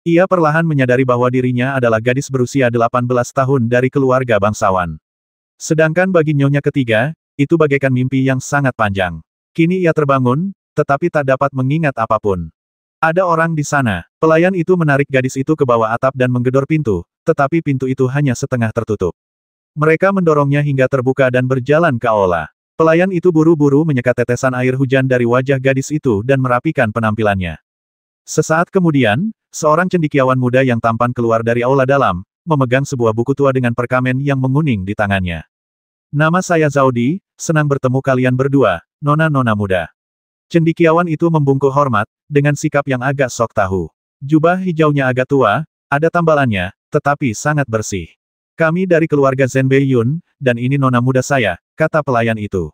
Ia perlahan menyadari bahwa dirinya adalah gadis berusia 18 tahun dari keluarga bangsawan. Sedangkan bagi Nyonya Ketiga, itu bagaikan mimpi yang sangat panjang. Kini ia terbangun, tetapi tak dapat mengingat apapun. Ada orang di sana. Pelayan itu menarik gadis itu ke bawah atap dan menggedor pintu, tetapi pintu itu hanya setengah tertutup. Mereka mendorongnya hingga terbuka dan berjalan ke aula. Pelayan itu buru-buru menyekat tetesan air hujan dari wajah gadis itu dan merapikan penampilannya. Sesaat kemudian, seorang cendekiawan muda yang tampan keluar dari aula dalam, memegang sebuah buku tua dengan perkamen yang menguning di tangannya. Nama saya Zhao Di, senang bertemu kalian berdua, nona-nona muda. Cendekiawan itu membungkuk hormat, dengan sikap yang agak sok tahu. Jubah hijaunya agak tua, ada tambalannya, tetapi sangat bersih. Kami dari keluarga Zhenbei Yun, dan ini nona muda saya, kata pelayan itu.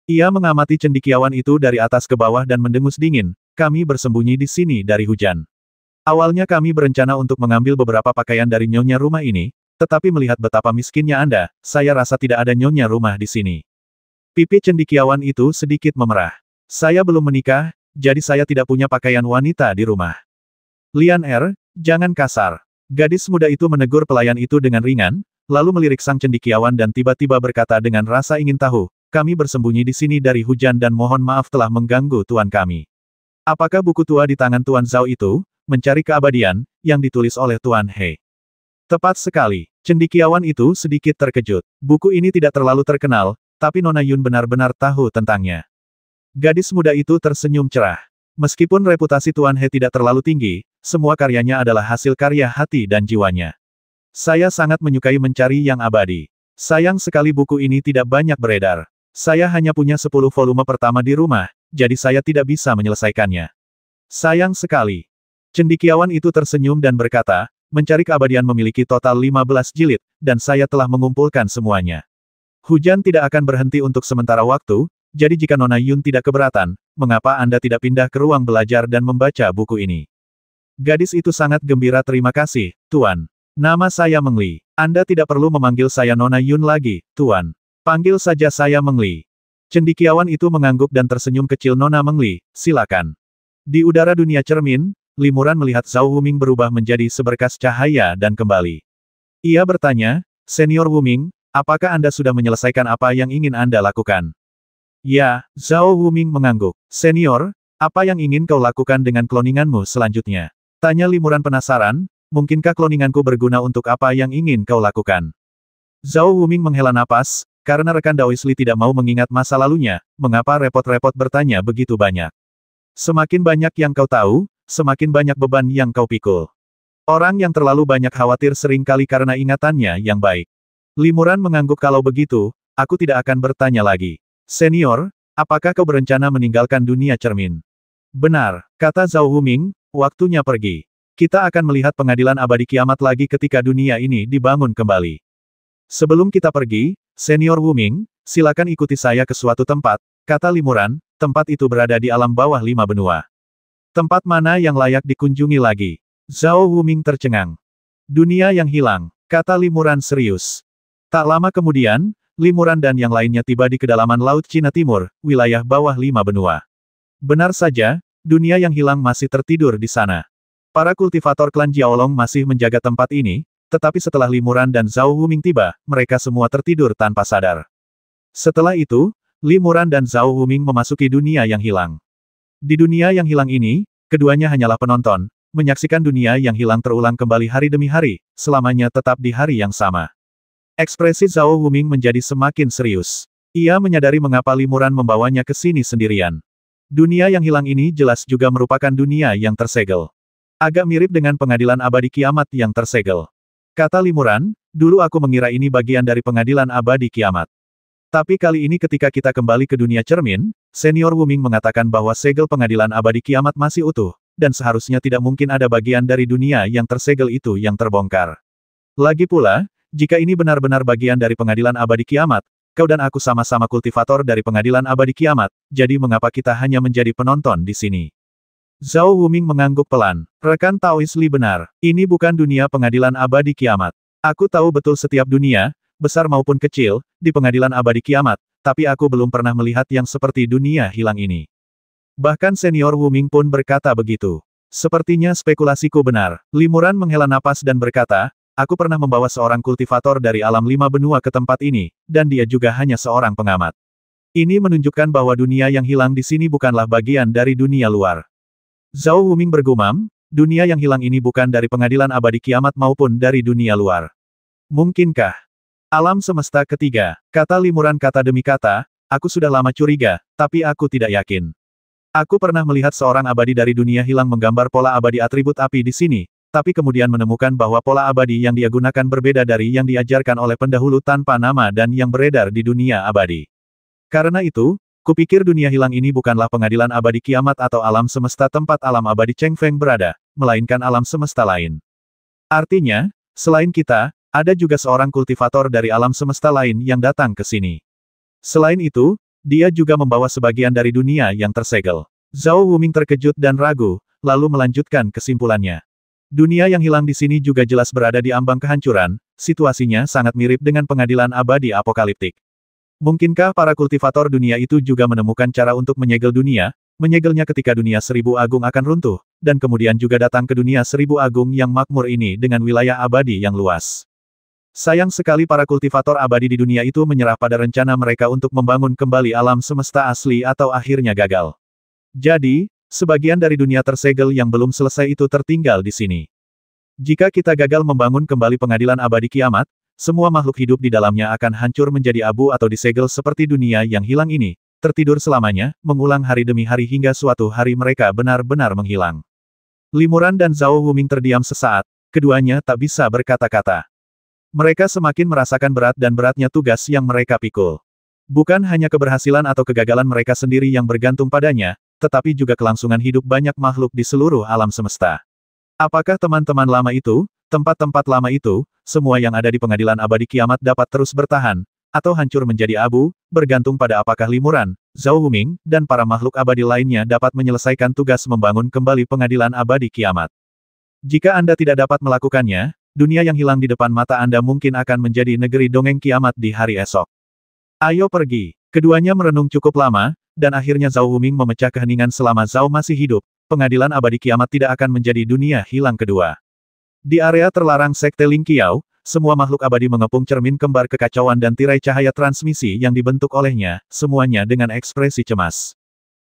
Ia mengamati cendekiawan itu dari atas ke bawah dan mendengus dingin, kami bersembunyi di sini dari hujan. Awalnya kami berencana untuk mengambil beberapa pakaian dari nyonya rumah ini, tetapi melihat betapa miskinnya Anda, saya rasa tidak ada nyonya rumah di sini. Pipi cendekiawan itu sedikit memerah. Saya belum menikah, jadi saya tidak punya pakaian wanita di rumah. Lian jangan kasar. Gadis muda itu menegur pelayan itu dengan ringan, lalu melirik sang cendekiawan dan tiba-tiba berkata dengan rasa ingin tahu, kami bersembunyi di sini dari hujan dan mohon maaf telah mengganggu tuan kami. Apakah buku tua di tangan Tuan Zhao itu, Mencari Keabadian, yang ditulis oleh Tuan He? Tepat sekali. Cendekiawan itu sedikit terkejut. Buku ini tidak terlalu terkenal, tapi Nona Yun benar-benar tahu tentangnya. Gadis muda itu tersenyum cerah. Meskipun reputasi Tuan He tidak terlalu tinggi, semua karyanya adalah hasil karya hati dan jiwanya. Saya sangat menyukai Mencari Yang Abadi. Sayang sekali buku ini tidak banyak beredar. Saya hanya punya 10 volume pertama di rumah, jadi saya tidak bisa menyelesaikannya. Sayang sekali. Cendekiawan itu tersenyum dan berkata, Mencari Keabadian memiliki total 15 jilid, dan saya telah mengumpulkan semuanya. Hujan tidak akan berhenti untuk sementara waktu, jadi jika Nona Yun tidak keberatan, mengapa Anda tidak pindah ke ruang belajar dan membaca buku ini? Gadis itu sangat gembira. Terima kasih, Tuan. Nama saya Meng Li. Anda tidak perlu memanggil saya Nona Yun lagi, Tuan. Panggil saja saya Meng Li. Cendekiawan itu mengangguk dan tersenyum kecil. Nona Meng Li, silakan. Di udara dunia cermin, Limuran melihat Zhao Wuming berubah menjadi seberkas cahaya dan kembali. Ia bertanya, Senior Wuming, apakah Anda sudah menyelesaikan apa yang ingin Anda lakukan? Ya, Zhao Wuming mengangguk. Senior, apa yang ingin kau lakukan dengan kloninganmu selanjutnya? Tanya Limuran penasaran, mungkinkah kloninganku berguna untuk apa yang ingin kau lakukan? Zhao Wuming menghela napas, karena rekan Daoisli tidak mau mengingat masa lalunya, mengapa repot-repot bertanya begitu banyak? Semakin banyak yang kau tahu, semakin banyak beban yang kau pikul. Orang yang terlalu banyak khawatir seringkali karena ingatannya yang baik. Limuran mengangguk. Kalau begitu, aku tidak akan bertanya lagi. Senior, apakah kau berencana meninggalkan dunia cermin? Benar, kata Zhao Wuming, waktunya pergi. Kita akan melihat pengadilan abadi kiamat lagi ketika dunia ini dibangun kembali. Sebelum kita pergi, Senior Wuming, silakan ikuti saya ke suatu tempat, kata Limuran, tempat itu berada di alam bawah 5 benua. Tempat mana yang layak dikunjungi lagi? Zhao Wuming tercengang. Dunia yang hilang, kata Limuran serius. Tak lama kemudian, Limuran dan yang lainnya tiba di kedalaman Laut Cina Timur, wilayah bawah 5 benua. Benar saja, dunia yang hilang masih tertidur di sana. Para kultivator klan Jiaolong masih menjaga tempat ini, tetapi setelah Limuran dan Zhao Wuming tiba, mereka semua tertidur tanpa sadar. Setelah itu, Limuran dan Zhao Wuming memasuki dunia yang hilang. Di dunia yang hilang ini, keduanya hanyalah penonton, menyaksikan dunia yang hilang terulang kembali hari demi hari, selamanya tetap di hari yang sama. Ekspresi Zhao Wuming menjadi semakin serius. Ia menyadari mengapa Limuran membawanya ke sini sendirian. Dunia yang hilang ini jelas juga merupakan dunia yang tersegel. Agak mirip dengan pengadilan abadi kiamat yang tersegel. Kata Limuran, dulu aku mengira ini bagian dari pengadilan abadi kiamat. Tapi kali ini ketika kita kembali ke dunia cermin, Senior Wuming mengatakan bahwa segel pengadilan abadi kiamat masih utuh, dan seharusnya tidak mungkin ada bagian dari dunia yang tersegel itu yang terbongkar. Lagi pula, jika ini benar-benar bagian dari pengadilan abadi kiamat, kau dan aku sama-sama kultivator dari pengadilan abadi kiamat, jadi mengapa kita hanya menjadi penonton di sini? Zhao Wuming mengangguk pelan. Rekan Taoisli benar, ini bukan dunia pengadilan abadi kiamat. Aku tahu betul setiap dunia, besar maupun kecil, di pengadilan abadi kiamat, tapi aku belum pernah melihat yang seperti dunia hilang ini. Bahkan Senior Wuming pun berkata begitu. Sepertinya spekulasiku benar. Limuran menghela napas dan berkata, aku pernah membawa seorang kultivator dari alam 5 benua ke tempat ini, dan dia juga hanya seorang pengamat. Ini menunjukkan bahwa dunia yang hilang di sini bukanlah bagian dari dunia luar. Zhao Wuming bergumam, dunia yang hilang ini bukan dari pengadilan abadi kiamat maupun dari dunia luar. Mungkinkah? Alam semesta ketiga, kata Limuran kata demi kata, aku sudah lama curiga, tapi aku tidak yakin. Aku pernah melihat seorang abadi dari dunia hilang menggambar pola abadi atribut api di sini, tapi kemudian menemukan bahwa pola abadi yang dia gunakan berbeda dari yang diajarkan oleh pendahulu tanpa nama dan yang beredar di dunia abadi. Karena itu, kupikir dunia hilang ini bukanlah pengadilan abadi kiamat atau alam semesta tempat alam abadi Cheng Feng berada, melainkan alam semesta lain. Artinya, selain kita, ada juga seorang kultivator dari alam semesta lain yang datang ke sini. Selain itu, dia juga membawa sebagian dari dunia yang tersegel. Zhao Wuming terkejut dan ragu, lalu melanjutkan kesimpulannya. Dunia yang hilang di sini juga jelas berada di ambang kehancuran, situasinya sangat mirip dengan pengadilan abadi apokaliptik. Mungkinkah para kultivator dunia itu juga menemukan cara untuk menyegel dunia, Menyegelnya ketika dunia seribu agung akan runtuh, dan kemudian juga datang ke dunia seribu agung yang makmur ini dengan wilayah abadi yang luas. Sayang sekali para kultivator abadi di dunia itu menyerah pada rencana mereka untuk membangun kembali alam semesta asli atau akhirnya gagal. Jadi, sebagian dari dunia tersegel yang belum selesai itu tertinggal di sini. Jika kita gagal membangun kembali pengadilan abadi kiamat, semua makhluk hidup di dalamnya akan hancur menjadi abu atau disegel seperti dunia yang hilang ini, tertidur selamanya, mengulang hari demi hari hingga suatu hari mereka benar-benar menghilang. Limuran dan Zhao Wuming terdiam sesaat, keduanya tak bisa berkata-kata. Mereka semakin merasakan berat dan beratnya tugas yang mereka pikul. Bukan hanya keberhasilan atau kegagalan mereka sendiri yang bergantung padanya, tetapi juga kelangsungan hidup banyak makhluk di seluruh alam semesta. Apakah teman-teman lama itu, tempat-tempat lama itu, semua yang ada di pengadilan abadi kiamat dapat terus bertahan, atau hancur menjadi abu, bergantung pada apakah Limuran, Zhao Wuming, dan para makhluk abadi lainnya dapat menyelesaikan tugas membangun kembali pengadilan abadi kiamat. Jika Anda tidak dapat melakukannya, dunia yang hilang di depan mata Anda mungkin akan menjadi negeri dongeng kiamat di hari esok. Ayo pergi. Keduanya merenung cukup lama, dan akhirnya Zhao Wuming memecah keheningan selama Zhao masih hidup, pengadilan abadi kiamat tidak akan menjadi dunia hilang kedua. Di area terlarang Sekte Ling Qiao, semua makhluk abadi mengepung cermin kembar kekacauan dan tirai cahaya transmisi yang dibentuk olehnya, semuanya dengan ekspresi cemas.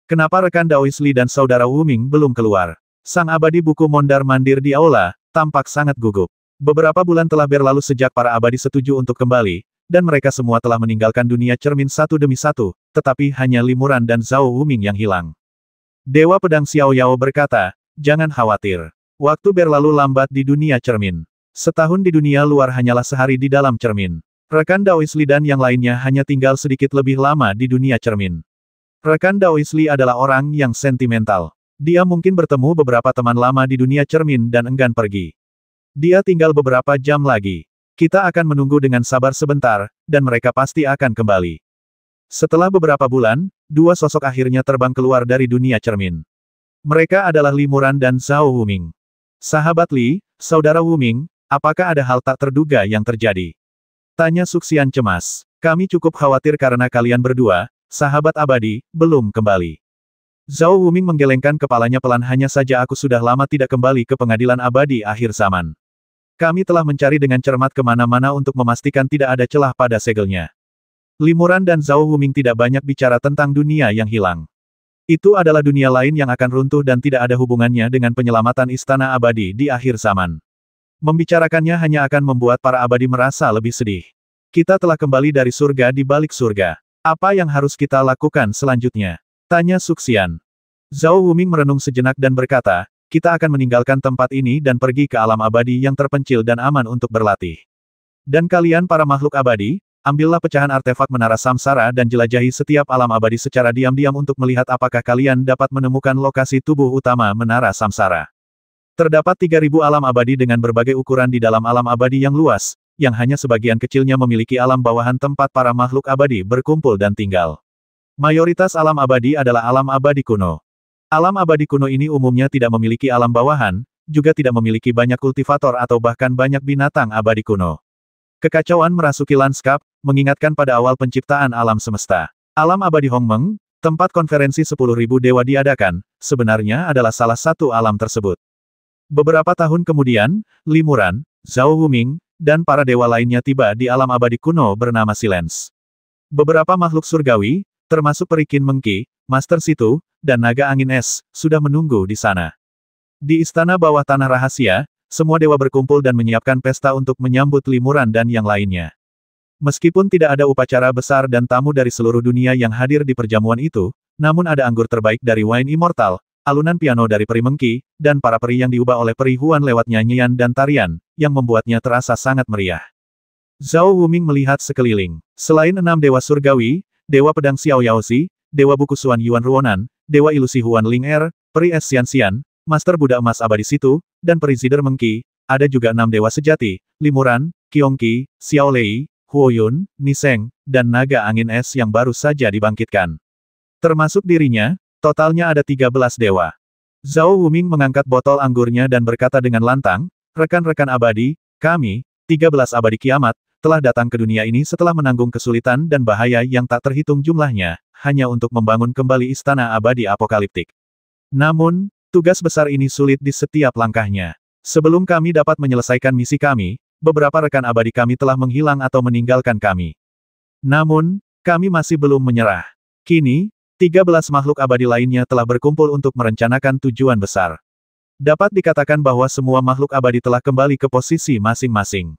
Kenapa rekan Daois Li dan saudara Wuming belum keluar? Sang abadi buku mondar-mandir di aula, tampak sangat gugup. Beberapa bulan telah berlalu sejak para abadi setuju untuk kembali, dan mereka semua telah meninggalkan dunia cermin satu demi satu, tetapi hanya Limuran dan Zhao Wuming yang hilang. Dewa Pedang Xiao Yao berkata, jangan khawatir. Waktu berlalu lambat di dunia cermin. Setahun di dunia luar hanyalah sehari di dalam cermin. Rekan Daois Li dan yang lainnya hanya tinggal sedikit lebih lama di dunia cermin. Rekan Daois Li adalah orang yang sentimental. Dia mungkin bertemu beberapa teman lama di dunia cermin dan enggan pergi. Dia tinggal beberapa jam lagi. Kita akan menunggu dengan sabar sebentar, dan mereka pasti akan kembali. Setelah beberapa bulan, dua sosok akhirnya terbang keluar dari dunia cermin. Mereka adalah Limuran dan Zhao Wuming. Sahabat Li, saudara Wuming, apakah ada hal tak terduga yang terjadi? Tanya Suxian cemas. Kami cukup khawatir karena kalian berdua, sahabat abadi, belum kembali. Zhao Wuming menggelengkan kepalanya pelan hanya saja aku sudah lama tidak kembali ke pengadilan abadi akhir zaman. Kami telah mencari dengan cermat kemana-mana untuk memastikan tidak ada celah pada segelnya. Limuran dan Zhao Wuming tidak banyak bicara tentang dunia yang hilang. Itu adalah dunia lain yang akan runtuh dan tidak ada hubungannya dengan penyelamatan istana abadi di akhir zaman. Membicarakannya hanya akan membuat para abadi merasa lebih sedih. Kita telah kembali dari surga di balik surga. Apa yang harus kita lakukan selanjutnya? Tanya Suxian. Zhao Wuming merenung sejenak dan berkata, kita akan meninggalkan tempat ini dan pergi ke alam abadi yang terpencil dan aman untuk berlatih. Dan kalian para makhluk abadi, ambillah pecahan artefak menara samsara dan jelajahi setiap alam abadi secara diam-diam untuk melihat apakah kalian dapat menemukan lokasi tubuh utama menara samsara. Terdapat 3.000 alam abadi dengan berbagai ukuran di dalam alam abadi yang luas, yang hanya sebagian kecilnya memiliki alam bawahan tempat para makhluk abadi berkumpul dan tinggal. Mayoritas alam abadi adalah alam abadi kuno. Alam abadi kuno ini umumnya tidak memiliki alam bawahan, juga tidak memiliki banyak kultivator atau bahkan banyak binatang abadi kuno. Kekacauan merasuki lanskap, mengingatkan pada awal penciptaan alam semesta. Alam abadi Hongmeng, tempat konferensi 10.000 dewa diadakan, sebenarnya adalah salah satu alam tersebut. Beberapa tahun kemudian, Limuran, Zhao Wuming, dan para dewa lainnya tiba di alam abadi kuno bernama Silence. Beberapa makhluk surgawi, termasuk peri Qin Mengqi, Master Situ, dan naga angin es, sudah menunggu di sana. Di istana bawah tanah rahasia, semua dewa berkumpul dan menyiapkan pesta untuk menyambut Limuran dan yang lainnya. Meskipun tidak ada upacara besar dan tamu dari seluruh dunia yang hadir di perjamuan itu, namun ada anggur terbaik dari Wine Immortal, alunan piano dari peri Mengqi, dan para peri yang diubah oleh peri Huan lewat nyanyian dan tarian, yang membuatnya terasa sangat meriah. Zhao Wuming melihat sekeliling. Selain 6 dewa surgawi, Dewa Pedang Xiao Yaozi, Dewa Buku Xuan Yuan Ruonan, Dewa Ilusi Huan Ling Er, Peri Es Xian, Master Buddha Emas Abadi Situ, dan Peri Zider Mengqi, ada juga 6 dewa sejati, Limuran, Qiongqi, Xiao Lei, Huo Yun, Niseng, dan naga angin es yang baru saja dibangkitkan. Termasuk dirinya, totalnya ada 13 dewa. Zhao Wuming mengangkat botol anggurnya dan berkata dengan lantang, rekan-rekan abadi, kami, 13 abadi kiamat, telah datang ke dunia ini setelah menanggung kesulitan dan bahaya yang tak terhitung jumlahnya, hanya untuk membangun kembali istana abadi apokaliptik. Namun, tugas besar ini sulit di setiap langkahnya. Sebelum kami dapat menyelesaikan misi kami, beberapa rekan abadi kami telah menghilang atau meninggalkan kami. Namun, kami masih belum menyerah. Kini, 13 makhluk abadi lainnya telah berkumpul untuk merencanakan tujuan besar. Dapat dikatakan bahwa semua makhluk abadi telah kembali ke posisi masing-masing.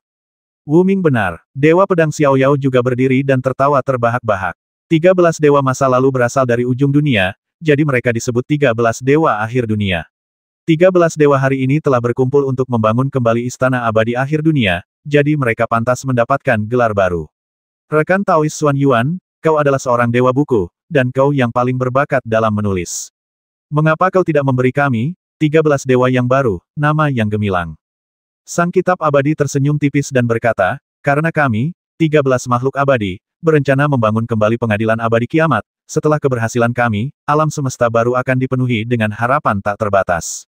Wu Ming benar, Dewa Pedang Xiao Yao juga berdiri dan tertawa terbahak-bahak. 13 dewa masa lalu berasal dari ujung dunia, jadi mereka disebut 13 dewa akhir dunia. 13 dewa hari ini telah berkumpul untuk membangun kembali istana abadi akhir dunia, jadi mereka pantas mendapatkan gelar baru. Rekan Taois Xuan Yuan, kau adalah seorang dewa buku, dan kau yang paling berbakat dalam menulis. Mengapa kau tidak memberi kami, 13 dewa yang baru, nama yang gemilang? Sang kitab abadi tersenyum tipis dan berkata, karena kami, 13 makhluk abadi, berencana membangun kembali pengadilan abadi kiamat, setelah keberhasilan kami, alam semesta baru akan dipenuhi dengan harapan tak terbatas.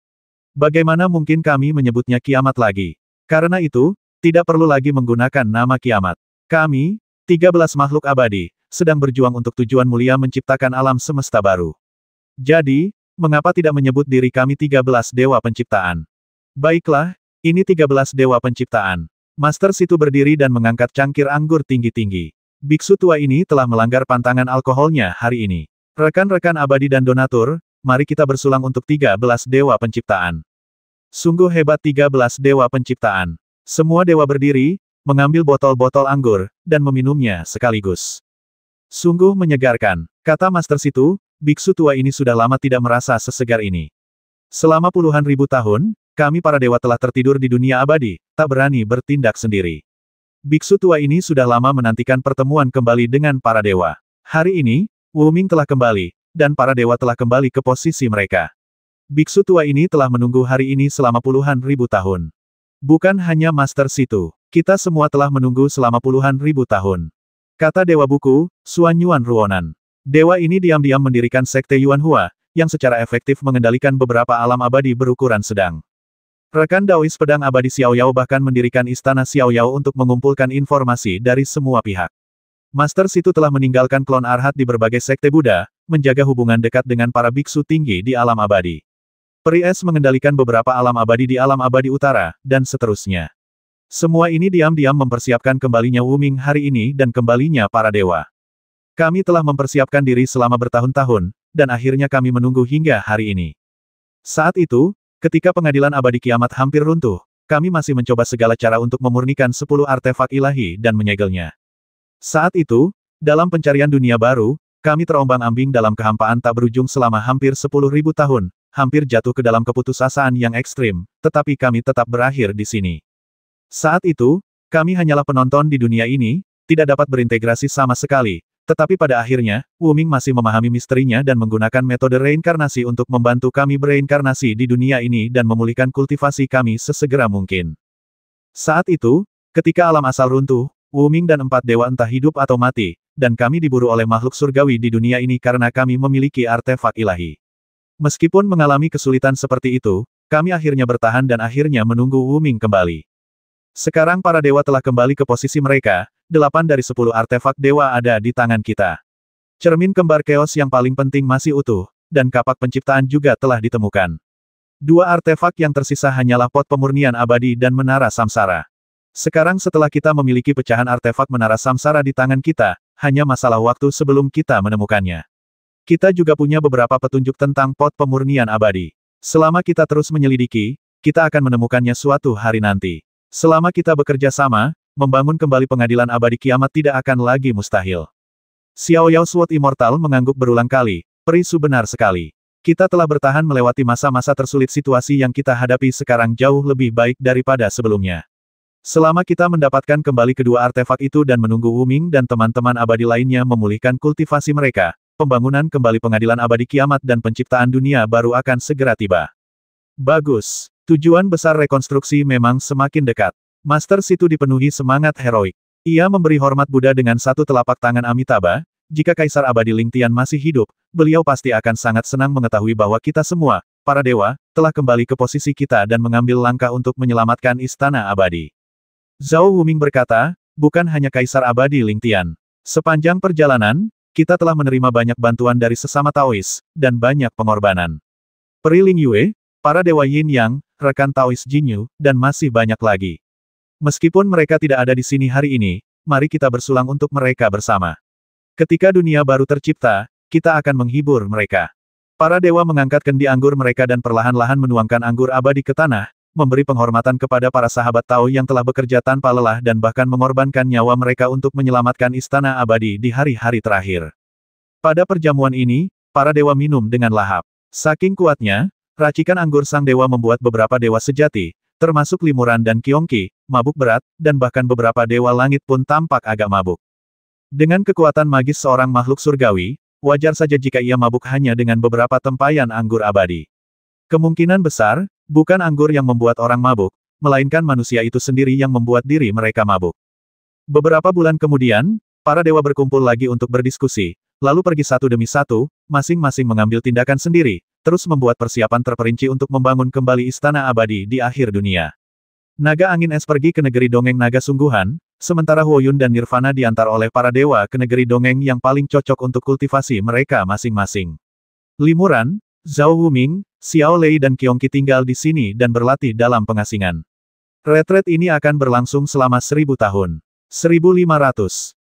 Bagaimana mungkin kami menyebutnya kiamat lagi? Karena itu, tidak perlu lagi menggunakan nama kiamat. Kami, 13 makhluk abadi, sedang berjuang untuk tujuan mulia menciptakan alam semesta baru. Jadi, mengapa tidak menyebut diri kami 13 dewa penciptaan? Baiklah, ini 13 dewa penciptaan. Master Situ berdiri dan mengangkat cangkir anggur tinggi-tinggi. Biksu tua ini telah melanggar pantangan alkoholnya hari ini. Rekan-rekan abadi dan donatur, mari kita bersulang untuk 13 dewa penciptaan. Sungguh hebat 13 dewa penciptaan. Semua dewa berdiri, mengambil botol-botol anggur, dan meminumnya sekaligus. Sungguh menyegarkan, kata Master Situ. Biksu tua ini sudah lama tidak merasa sesegar ini. Selama puluhan ribu tahun, kami para dewa telah tertidur di dunia abadi, tak berani bertindak sendiri. Biksu tua ini sudah lama menantikan pertemuan kembali dengan para dewa. Hari ini, Wu Ming telah kembali, dan para dewa telah kembali ke posisi mereka. Biksu tua ini telah menunggu hari ini selama puluhan ribu tahun. Bukan hanya Master Situ, kita semua telah menunggu selama puluhan ribu tahun. Kata Dewa Buku, Xuan Yuan Ruonan. Dewa ini diam-diam mendirikan Sekte Yuan Hua, yang secara efektif mengendalikan beberapa alam abadi berukuran sedang. Rekan Daois Pedang Abadi Xiao Yao bahkan mendirikan Istana Xiao Yao untuk mengumpulkan informasi dari semua pihak. Master Situ telah meninggalkan klon Arhat di berbagai sekte Buddha, menjaga hubungan dekat dengan para biksu tinggi di alam abadi. Peri Es mengendalikan beberapa alam abadi di alam abadi utara, dan seterusnya. Semua ini diam-diam mempersiapkan kembalinya Wu Ming hari ini dan kembalinya para dewa. Kami telah mempersiapkan diri selama bertahun-tahun, dan akhirnya kami menunggu hingga hari ini. Saat itu, ketika pengadilan abadi kiamat hampir runtuh, kami masih mencoba segala cara untuk memurnikan 10 artefak ilahi dan menyegelnya. Saat itu, dalam pencarian dunia baru, kami terombang-ambing dalam kehampaan tak berujung selama hampir 10.000 tahun, hampir jatuh ke dalam keputusasaan yang ekstrim, tetapi kami tetap berakhir di sini. Saat itu, kami hanyalah penonton di dunia ini, tidak dapat berintegrasi sama sekali. Tetapi pada akhirnya, Wu Ming masih memahami misterinya dan menggunakan metode reinkarnasi untuk membantu kami bereinkarnasi di dunia ini dan memulihkan kultivasi kami sesegera mungkin. Saat itu, ketika alam asal runtuh, Wu Ming dan 4 dewa entah hidup atau mati, dan kami diburu oleh makhluk surgawi di dunia ini karena kami memiliki artefak ilahi. Meskipun mengalami kesulitan seperti itu, kami akhirnya bertahan dan akhirnya menunggu Wu Ming kembali. Sekarang para dewa telah kembali ke posisi mereka. 8 dari 10 artefak dewa ada di tangan kita. Cermin kembar keos yang paling penting masih utuh, dan kapak penciptaan juga telah ditemukan. 2 artefak yang tersisa hanyalah pot pemurnian abadi dan menara samsara. Sekarang setelah kita memiliki pecahan artefak menara samsara di tangan kita, hanya masalah waktu sebelum kita menemukannya. Kita juga punya beberapa petunjuk tentang pot pemurnian abadi. Selama kita terus menyelidiki, kita akan menemukannya suatu hari nanti. Selama kita bekerja sama, membangun kembali pengadilan abadi kiamat tidak akan lagi mustahil. Xiao Yao Sword Immortal mengangguk berulang kali, Peri Su benar sekali. Kita telah bertahan melewati masa-masa tersulit. Situasi yang kita hadapi sekarang jauh lebih baik daripada sebelumnya. Selama kita mendapatkan kembali kedua artefak itu dan menunggu Wu Ming dan teman-teman abadi lainnya memulihkan kultivasi mereka, pembangunan kembali pengadilan abadi kiamat dan penciptaan dunia baru akan segera tiba. Bagus. Tujuan besar rekonstruksi memang semakin dekat. Master Situ dipenuhi semangat heroik. Ia memberi hormat Buddha dengan satu telapak tangan Amitabha. Jika Kaisar Abadi Ling Tian masih hidup, beliau pasti akan sangat senang mengetahui bahwa kita semua, para dewa, telah kembali ke posisi kita dan mengambil langkah untuk menyelamatkan Istana Abadi. Zhao Wuming berkata, bukan hanya Kaisar Abadi Ling Tian. Sepanjang perjalanan, kita telah menerima banyak bantuan dari sesama Taois, dan banyak pengorbanan. Peri Ling Yue, para Dewa Yin Yang, rekan Taois Jinyu, dan masih banyak lagi. Meskipun mereka tidak ada di sini hari ini, mari kita bersulang untuk mereka bersama. Ketika dunia baru tercipta, kita akan menghibur mereka. Para dewa mengangkat kendi anggur mereka dan perlahan-lahan menuangkan anggur abadi ke tanah, memberi penghormatan kepada para sahabat Tao yang telah bekerja tanpa lelah dan bahkan mengorbankan nyawa mereka untuk menyelamatkan istana abadi di hari-hari terakhir. Pada perjamuan ini, para dewa minum dengan lahap. Saking kuatnya, racikan anggur sang dewa membuat beberapa dewa sejati, termasuk Limuran dan Qiongqi, mabuk berat, dan bahkan beberapa dewa langit pun tampak agak mabuk. Dengan kekuatan magis seorang makhluk surgawi, wajar saja jika ia mabuk hanya dengan beberapa tempayan anggur abadi. Kemungkinan besar, bukan anggur yang membuat orang mabuk, melainkan manusia itu sendiri yang membuat diri mereka mabuk. Beberapa bulan kemudian, para dewa berkumpul lagi untuk berdiskusi, lalu pergi satu demi satu, masing-masing mengambil tindakan sendiri, terus membuat persiapan terperinci untuk membangun kembali istana abadi di akhir dunia. Naga angin es pergi ke negeri dongeng naga sungguhan, sementara Huoyun dan Nirvana diantar oleh para dewa ke negeri dongeng yang paling cocok untuk kultivasi mereka masing-masing. Limuran, Zhao Wuming, Xiao Lei dan Qiongqi tinggal di sini dan berlatih dalam pengasingan. Retret ini akan berlangsung selama 1000 tahun. 1500.